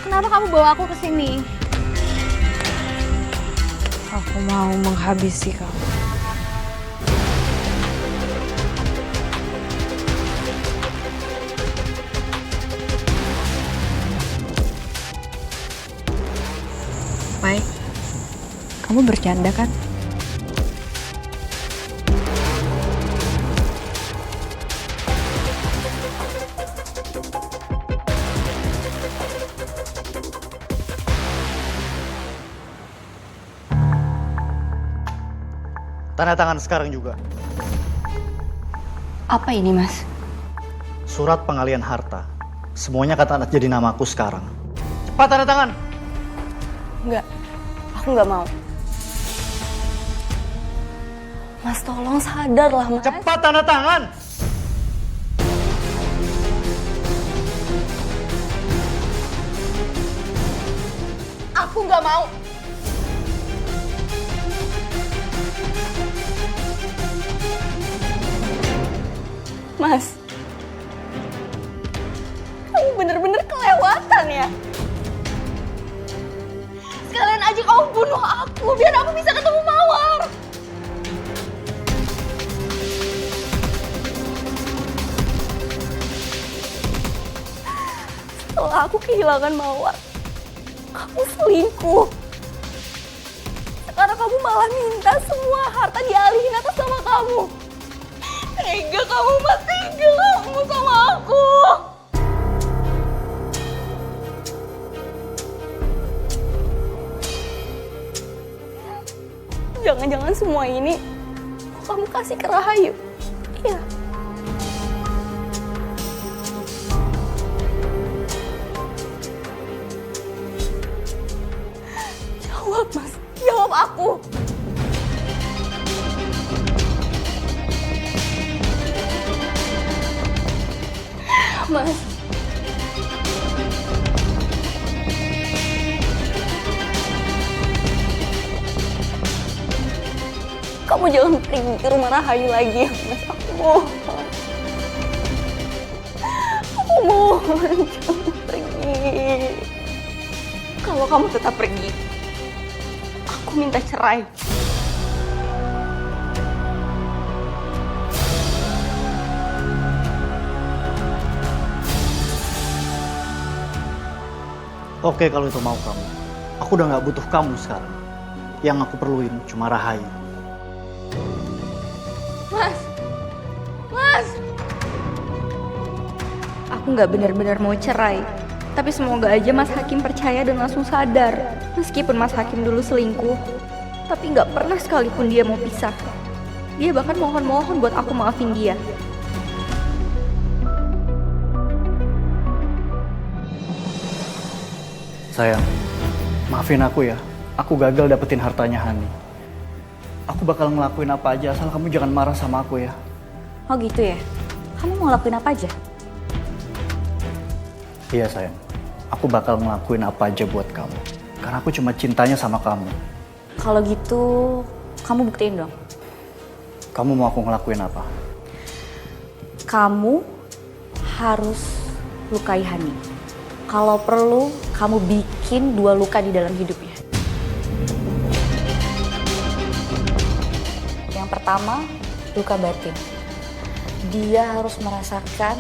Kenapa kamu bawa aku ke sini? Aku mau menghabisi kamu. Mai, kamu bercanda kan? Tanda tangan sekarang juga. Apa ini, Mas? Surat pengalihan harta. Semuanya kata anak jadi namaku sekarang. Cepat tanda tangan. Enggak, aku nggak mau. Mas, tolong sadarlah, Mas. Cepat tanda tangan. Aku nggak mau. Mas, kamu bener-bener kelewatan ya. Sekalian aja kamu bunuh aku biar aku bisa ketemu Mawar. Setelah aku kehilangan Mawar, kamu selingkuh. Sekarang kamu malah minta semua harta dialihin atas nama kamu. Tega kamu, Mas, tega kamu sama aku. Jangan-jangan semua ini kamu kasih ke Rahayu. Iya. Jawab, Mas. Jawab aku. Mas. Kamu jangan pergi ke rumah Rahayu lagi ya, Mas. Aku mohon. Aku mohon, jangan pergi. Kalau kamu tetap pergi, aku minta cerai. Oke kalau itu mau kamu. Aku udah nggak butuh kamu sekarang. Yang aku perluin cuma Rahayu. Mas! Mas! Aku nggak benar-benar mau cerai. Tapi semoga aja Mas Hakim percaya dan langsung sadar. Meskipun Mas Hakim dulu selingkuh, tapi nggak pernah sekalipun dia mau pisah. Dia bahkan mohon-mohon buat aku maafin dia. Sayang, maafin aku ya. Aku gagal dapetin hartanya Hani. Aku bakal ngelakuin apa aja asal kamu jangan marah sama aku ya. Oh gitu ya? Kamu mau ngelakuin apa aja? Iya sayang, aku bakal ngelakuin apa aja buat kamu. Karena aku cuma cintanya sama kamu. Kalau gitu, kamu buktiin dong. Kamu mau aku ngelakuin apa? Kamu harus lukai Hani. Kalau perlu, kamu bikin 2 luka di dalam hidupnya. Yang pertama, luka batin. Dia harus merasakan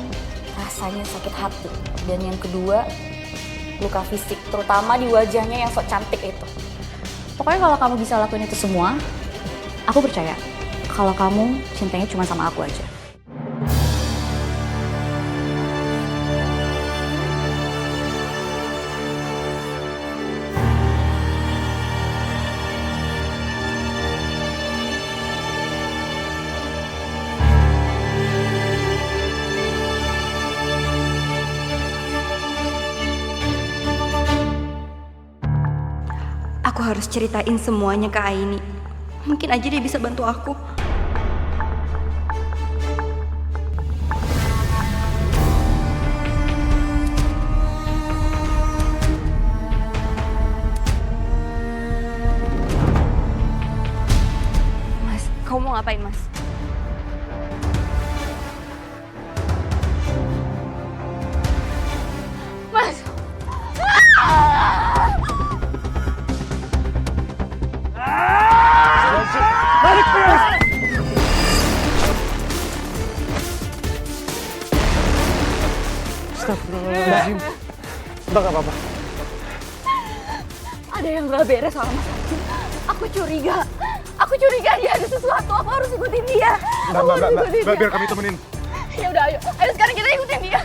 rasanya sakit hati. Dan yang kedua, luka fisik, terutama di wajahnya yang sok cantik itu. Pokoknya kalau kamu bisa lakuin itu semua, aku percaya kalau kamu cintanya cuma sama aku aja. Aku harus ceritain semuanya ke Aini. Mungkin aja dia bisa bantu aku. Mas, kamu mau ngapain, Mas? Mas! Balik, Mas! Astagfirullahaladzim. Mbak gak apa-apa. Ada yang gak beres sama Mas Hakim. Aku curiga. Aku curiga dia ada sesuatu. Aku harus ikutin dia. Mbak, biar kami temenin. Ya udah, ayo. Ayo sekarang kita ikutin dia.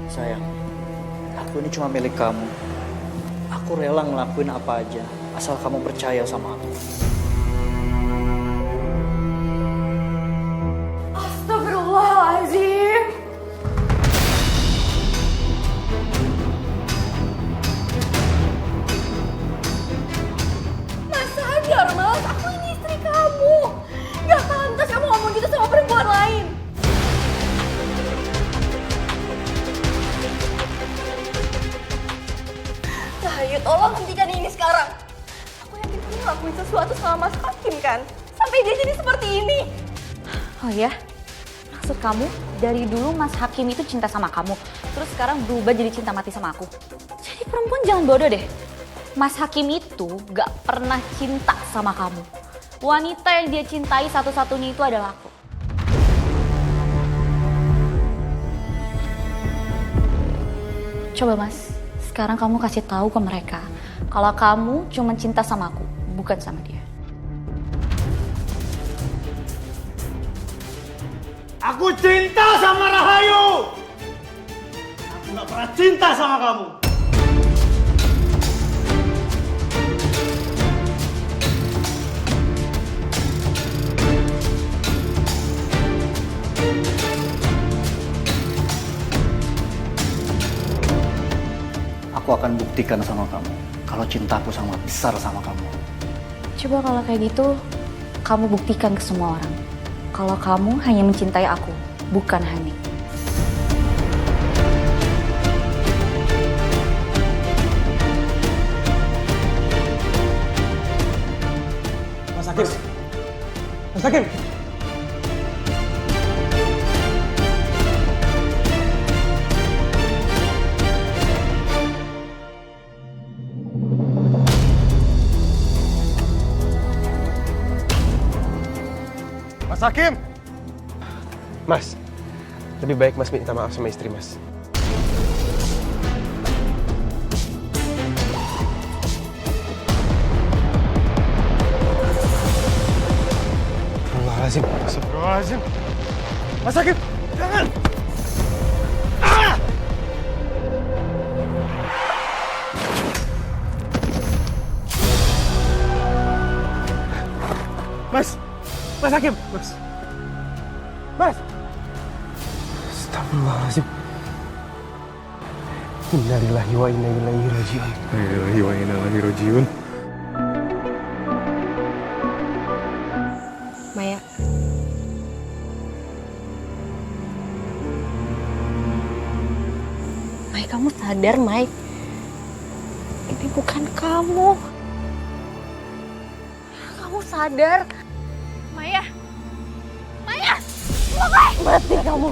Sayang, aku ini cuma milik kamu. Aku rela ngelakuin apa aja, asal kamu percaya sama aku. Astagfirullahaladzim. Mas sadar, Mas. Aku ini istri kamu. Gak pantas kamu ngomong gitu sama perempuan lain. Ayo tolong hentikan ini sekarang. Aku yakin kamu ngelakuin sesuatu sama Mas Hakim kan? Sampai dia jadi seperti ini. Oh ya? Maksud kamu, dari dulu Mas Hakim itu cinta sama kamu, terus sekarang berubah jadi cinta mati sama aku. Jadi perempuan jangan bodoh deh. Mas Hakim itu gak pernah cinta sama kamu. Wanita yang dia cintai satu-satunya itu adalah aku. Coba Mas, sekarang kamu kasih tahu ke mereka kalau kamu cuma cinta sama aku, bukan sama dia. Aku cinta sama Rahayu! Aku gak pernah cinta sama kamu! Aku akan buktikan sama kamu kalau cintaku sangat besar sama kamu. Coba kalau kayak gitu, kamu buktikan ke semua orang kalau kamu hanya mencintai aku, bukan Hani. Mas Hakim! Mas Hakim! Mas Hakim! Mas, Lebih baik Mas minta maaf sama istri Mas. Astagfirullahaladzim. Astagfirullahaladzim. Mas Hakim, jangan! Ah! Mas Hakim, Mas. Astagfirullahaladzim. Innalillahi wa inna ilaihi raji'un. Innalillahi wa inna ilaihi raji'un. Maya. Mai, kamu sadar, Mai? Ini bukan kamu. Kamu sadar? Maya! Maya! Mati kamu.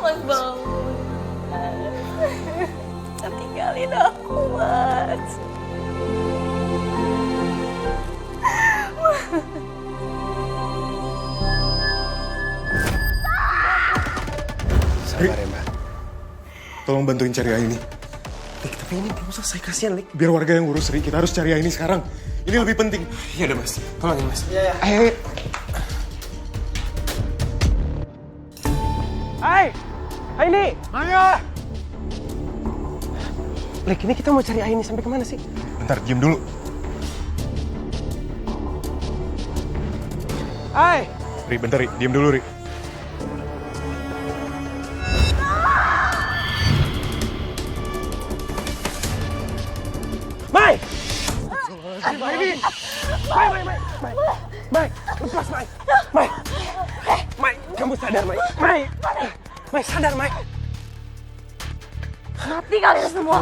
Mas bangun. Jangan tinggalin aku, Mas. Sabar ya, Mbak. Tolong bantuin cari Aini. Lik, tapi ini belum selesai, kasihan, Lik. Biar warga yang ngurus, Ri. Kita harus cari Aini sekarang. Ini lebih penting. Iya udah, Mas. Tolongin, Mas. Iya. Ayo. Hai! Aini! Maya! Lik, ini kita mau cari Aini sampai kemana sih? Bentar, diem dulu. Hai! Ri, bentar, Ri. Diem dulu, Ri. Mai! Mai, lepas Mai. Mai, kamu sadar Mai. Mai sadar Mai. Mati kalian semua.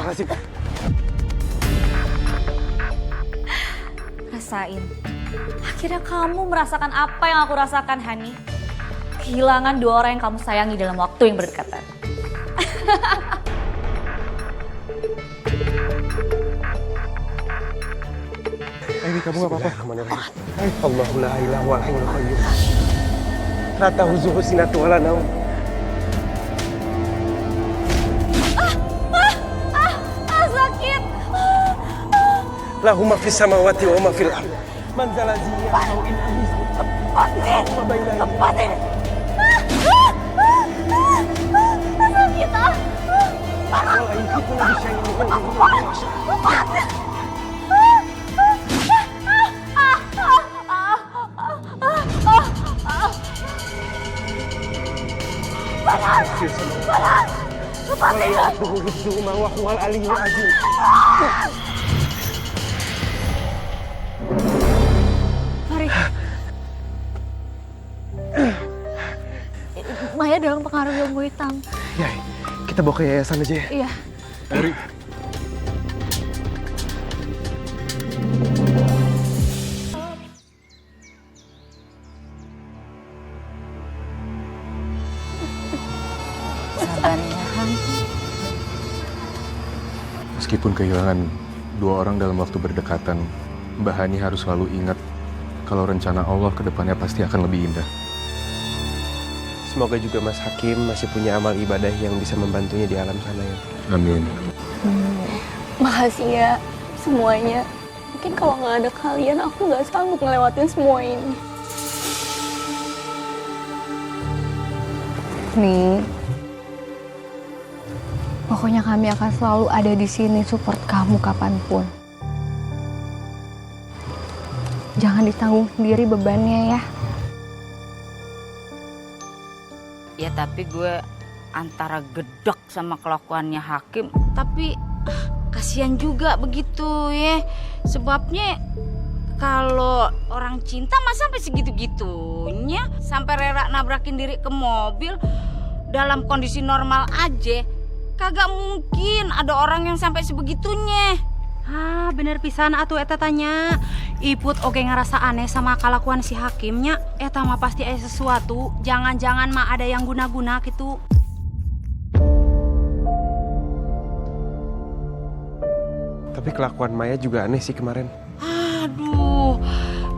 Rasain. Akhirnya kamu merasakan apa yang aku rasakan, Hani. Kehilangan dua orang yang kamu sayangi dalam waktu yang berdekatan. Ini kamu gak apa-apa. Allahu la ilaha wa la ilaha illallah. La ta'khuzuhu sinatun wa la naum. Sakit. Lahu ma fis samawati wa ma fil ardh. Man zalazihi ya'lamu in aziz. Wa baina Tepatin. Sakit ah. wala yuhituna bi syai'in min ilmihi. Wala yuhibbuhu hibduhuma wa huwal aliyyul azim. Mari. Maya dalam pengaruh ilmu hitam. Ya, kita bawa ke yayasan aja ya. Iya. Ri. Meskipun kehilangan dua orang dalam waktu berdekatan, Mbak Hani harus selalu ingat kalau rencana Allah ke depannya pasti akan lebih indah. Semoga juga Mas Hakim masih punya amal ibadah yang bisa membantunya di alam sana ya. Amin. Makasih ya semuanya. Mungkin kalau nggak ada kalian, aku nggak sanggup ngelewatin semua ini. Nih, pokoknya kami akan selalu ada di sini support kamu kapanpun. Jangan ditanggung sendiri bebannya ya. Ya tapi gue antara gedek sama kelakuannya Hakim. Tapi kasihan juga begitu ya. Sebabnya kalau orang cinta masa sampai segitu-gitunya. Sampai rela nabrakin diri ke mobil. Dalam kondisi normal aja. Kagak mungkin ada orang yang sampai sebegitunya. Ah, bener pisan atuh eta tanya. Iput oke ngerasa aneh sama kelakuan si Hakimnya. Eta mah pasti ada sesuatu. Jangan-jangan mah ada yang guna-guna gitu. Tapi kelakuan Maya juga aneh sih kemarin. Aduh,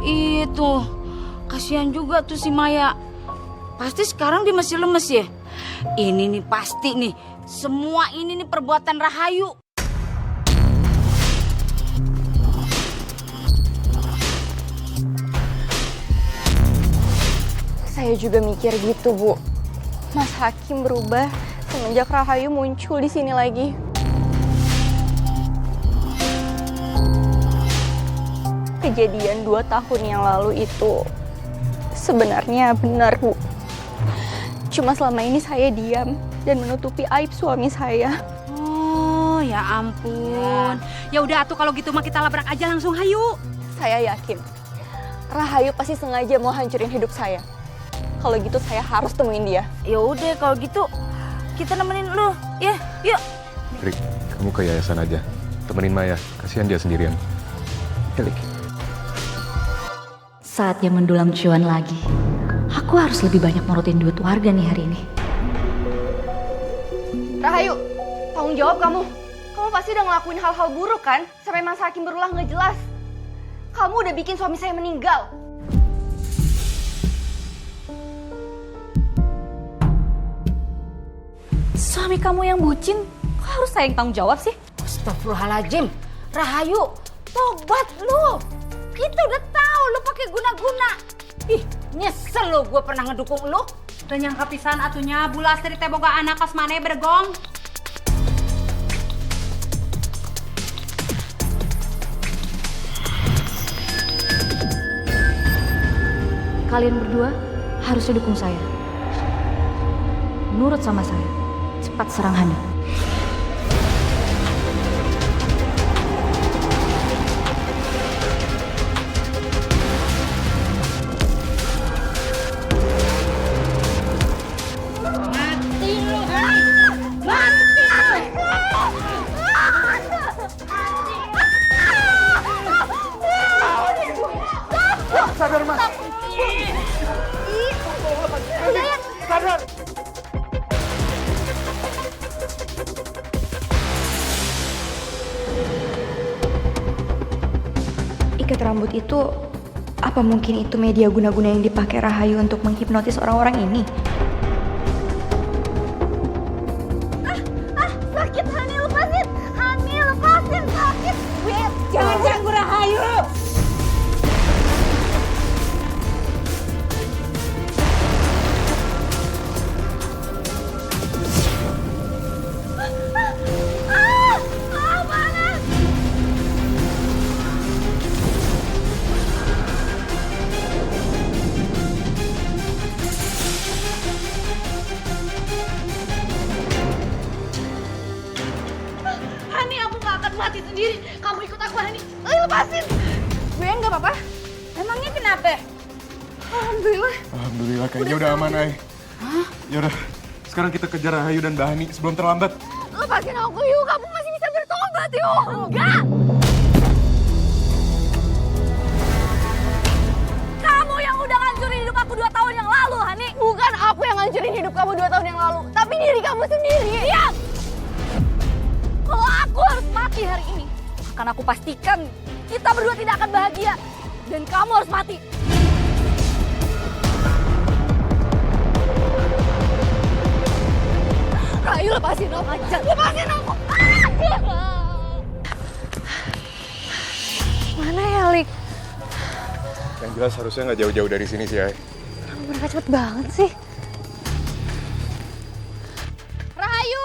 itu kasihan juga tuh si Maya. Pasti sekarang dia masih lemes ya. Ini nih pasti nih, semua ini nih perbuatan Rahayu. Saya juga mikir gitu, Bu. Mas Hakim berubah semenjak Rahayu muncul di sini lagi. Kejadian 2 tahun yang lalu itu sebenarnya benar, Bu. Cuma selama ini saya diam dan menutupi aib suami saya. Oh, ya ampun. Ya udah atuh kalau gitu mah kita labrak aja langsung, hayu. Saya yakin Rahayu pasti sengaja mau hancurin hidup saya. Kalau gitu saya harus temuin dia. Ya udah kalau gitu kita nemenin lu. Ya, yuk. Rik, kamu ke yayasan aja. Temenin Maya, kasihan dia sendirian. Rik. Saatnya mendulang cuan lagi. Aku harus lebih banyak morotin duit warga nih hari ini. Rahayu, tanggung jawab kamu. Kamu pasti udah ngelakuin hal-hal buruk kan? Sampai Mas Hakim berulah nggak jelas. Kamu udah bikin suami saya meninggal. Suami kamu yang bucin, kok harus saya yang tanggung jawab sih? Astagfirullahaladzim. Rahayu, tobat lu. Kita udah tahu lu pakai guna-guna. Ih, nyesel lu gue pernah ngedukung lu. Udah nyangka pisan atunya Bu Lastri teh boga anak kasmane bergong. Kalian berdua harusnya dukung saya. Nurut sama saya. Cepat serang Hani. Mati lu, Hani. Mati lu. Sadar, Mas. Sadar. Ikat rambut itu, apa mungkin itu media guna-guna yang dipakai Rahayu untuk menghipnotis orang-orang ini? Sakit, Hani, lepasin. Hani, lepasin, sakit. Jangan ganggu Rahayu. Hani, aku gak akan mati sendiri. Kamu ikut aku, Hani. Ayo, lepasin. Gwen gak apa-apa? Emangnya kenapa? Alhamdulillah. Alhamdulillah, kayaknya udah aman, Ay. Yaudah, sekarang kita kejar Rahayu dan Bahani sebelum terlambat. Lepasin aku, yuk. Kamu masih bisa bertobat, yuk. Enggak. Kamu yang udah ngancurin hidup aku 2 tahun yang lalu, Hani. Bukan aku yang ngancurin hidup kamu 2 tahun yang lalu. Tapi diri kamu sendiri. Diam! Kalau aku harus mati hari ini, akan aku pastikan kita berdua tidak akan bahagia. Dan kamu harus mati. Rahayu, lepasin aku. Lepasin aku. Mana ya, Lik? Yang jelas harusnya nggak jauh-jauh dari sini sih, Ay. Mereka cepet banget sih. Rahayu!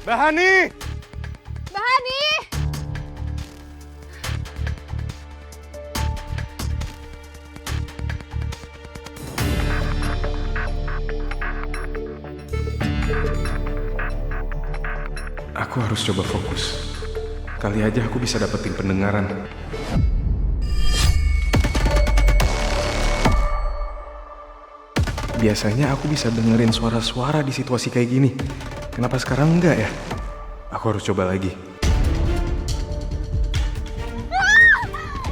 Bahani! Bahani! Aku harus coba fokus. Kali aja aku bisa dapetin pendengaran. Biasanya aku bisa dengerin suara-suara di situasi kayak gini. Kenapa sekarang enggak ya? Aku harus coba lagi.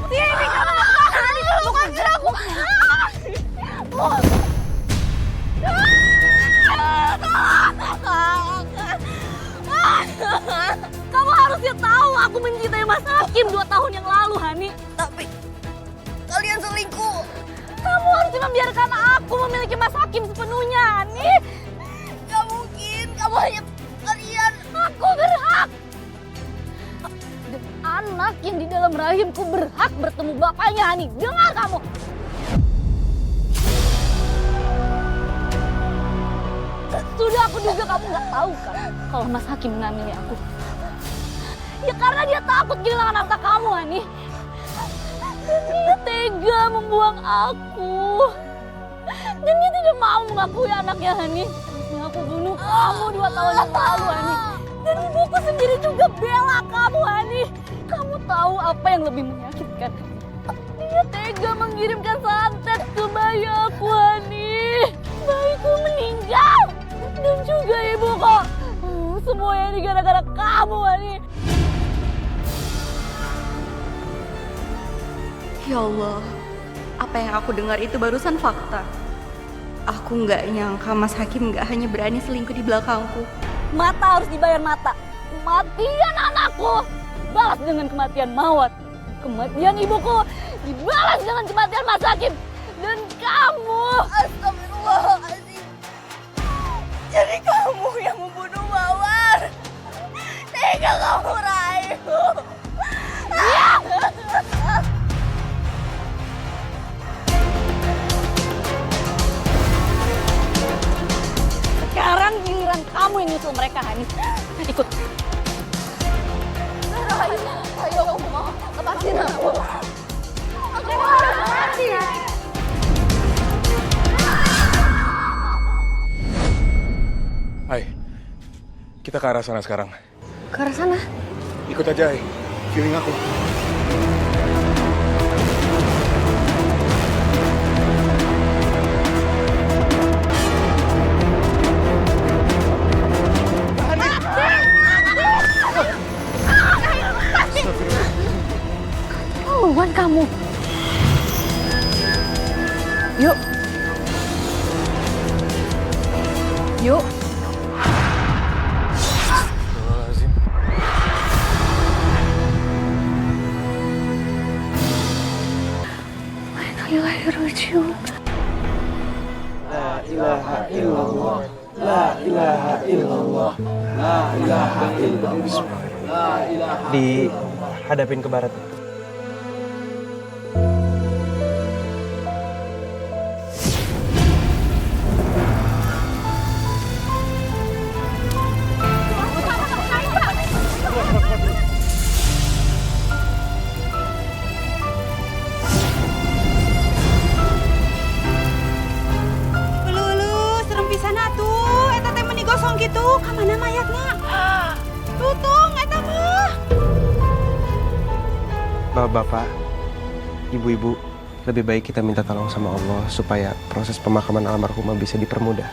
Sini, kamu Hani, lepasin aku. Kamu harusnya tahu, aku mencintai Mas Hakim 2 tahun yang lalu, Hani. Tapi kalian selingkuh. Kamu harusnya membiarkan aku memiliki Mas Hakim sepenuhnya, Hani. Gak mungkin, kamu hanya kalian. Aku berhak. Dan anak yang di dalam rahimku berhak bertemu bapaknya, Hani. Dengar kamu. Sudah aku duga kamu nggak tahu kan kalau Mas Hakim mengamini aku. Ya karena dia takut kehilangan harta kamu, Hani. Dan dia tega membuang aku. Dan dia tidak mau mengakui anaknya, Hani. Harusnya aku bunuh kamu 2 tahun yang lalu, Hani. Dan ibuku sendiri juga bela kamu, Hani. Kamu tahu apa yang lebih menyakitkan? Dia tega mengirimkan santet ke bayi aku, Hani. Bayiku meninggal. Dan juga ibuku. Semuanya ini gara-gara kamu, Hani. Ya Allah, apa yang aku dengar itu barusan fakta. Aku nggak nyangka Mas Hakim nggak hanya berani selingkuh di belakangku. Mata harus dibayar mata. Kematian anakku balas dengan kematian Mawat. Kematian ibuku dibalas dengan kematian Mas Hakim. Dan kamu, astagfirullahaladzim. Jadi kamu yang membunuh Mawar. Tega kamu, Rayu. Ya. Sekarang giliran kamu yang nyusul mereka, Hani. Ikut. Ayo, aku mau lepasin aku. Aku mau lepasin. Hai, kita ke arah sana sekarang. Ke arah sana? Ikut aja, Hai. Feeling aku. Keluhan kamu. Yuk. Yuk. Bismillahirrahmanirrahim. La ilaha illallah. La ilaha illallah. La ilaha illallah. La ilaha. Dihadapin ke barat. Gitu, kamana mayatnya? Tutung, eta mah. Bapak, ibu-ibu, lebih baik kita minta tolong sama Allah supaya proses pemakaman almarhumah bisa dipermudah.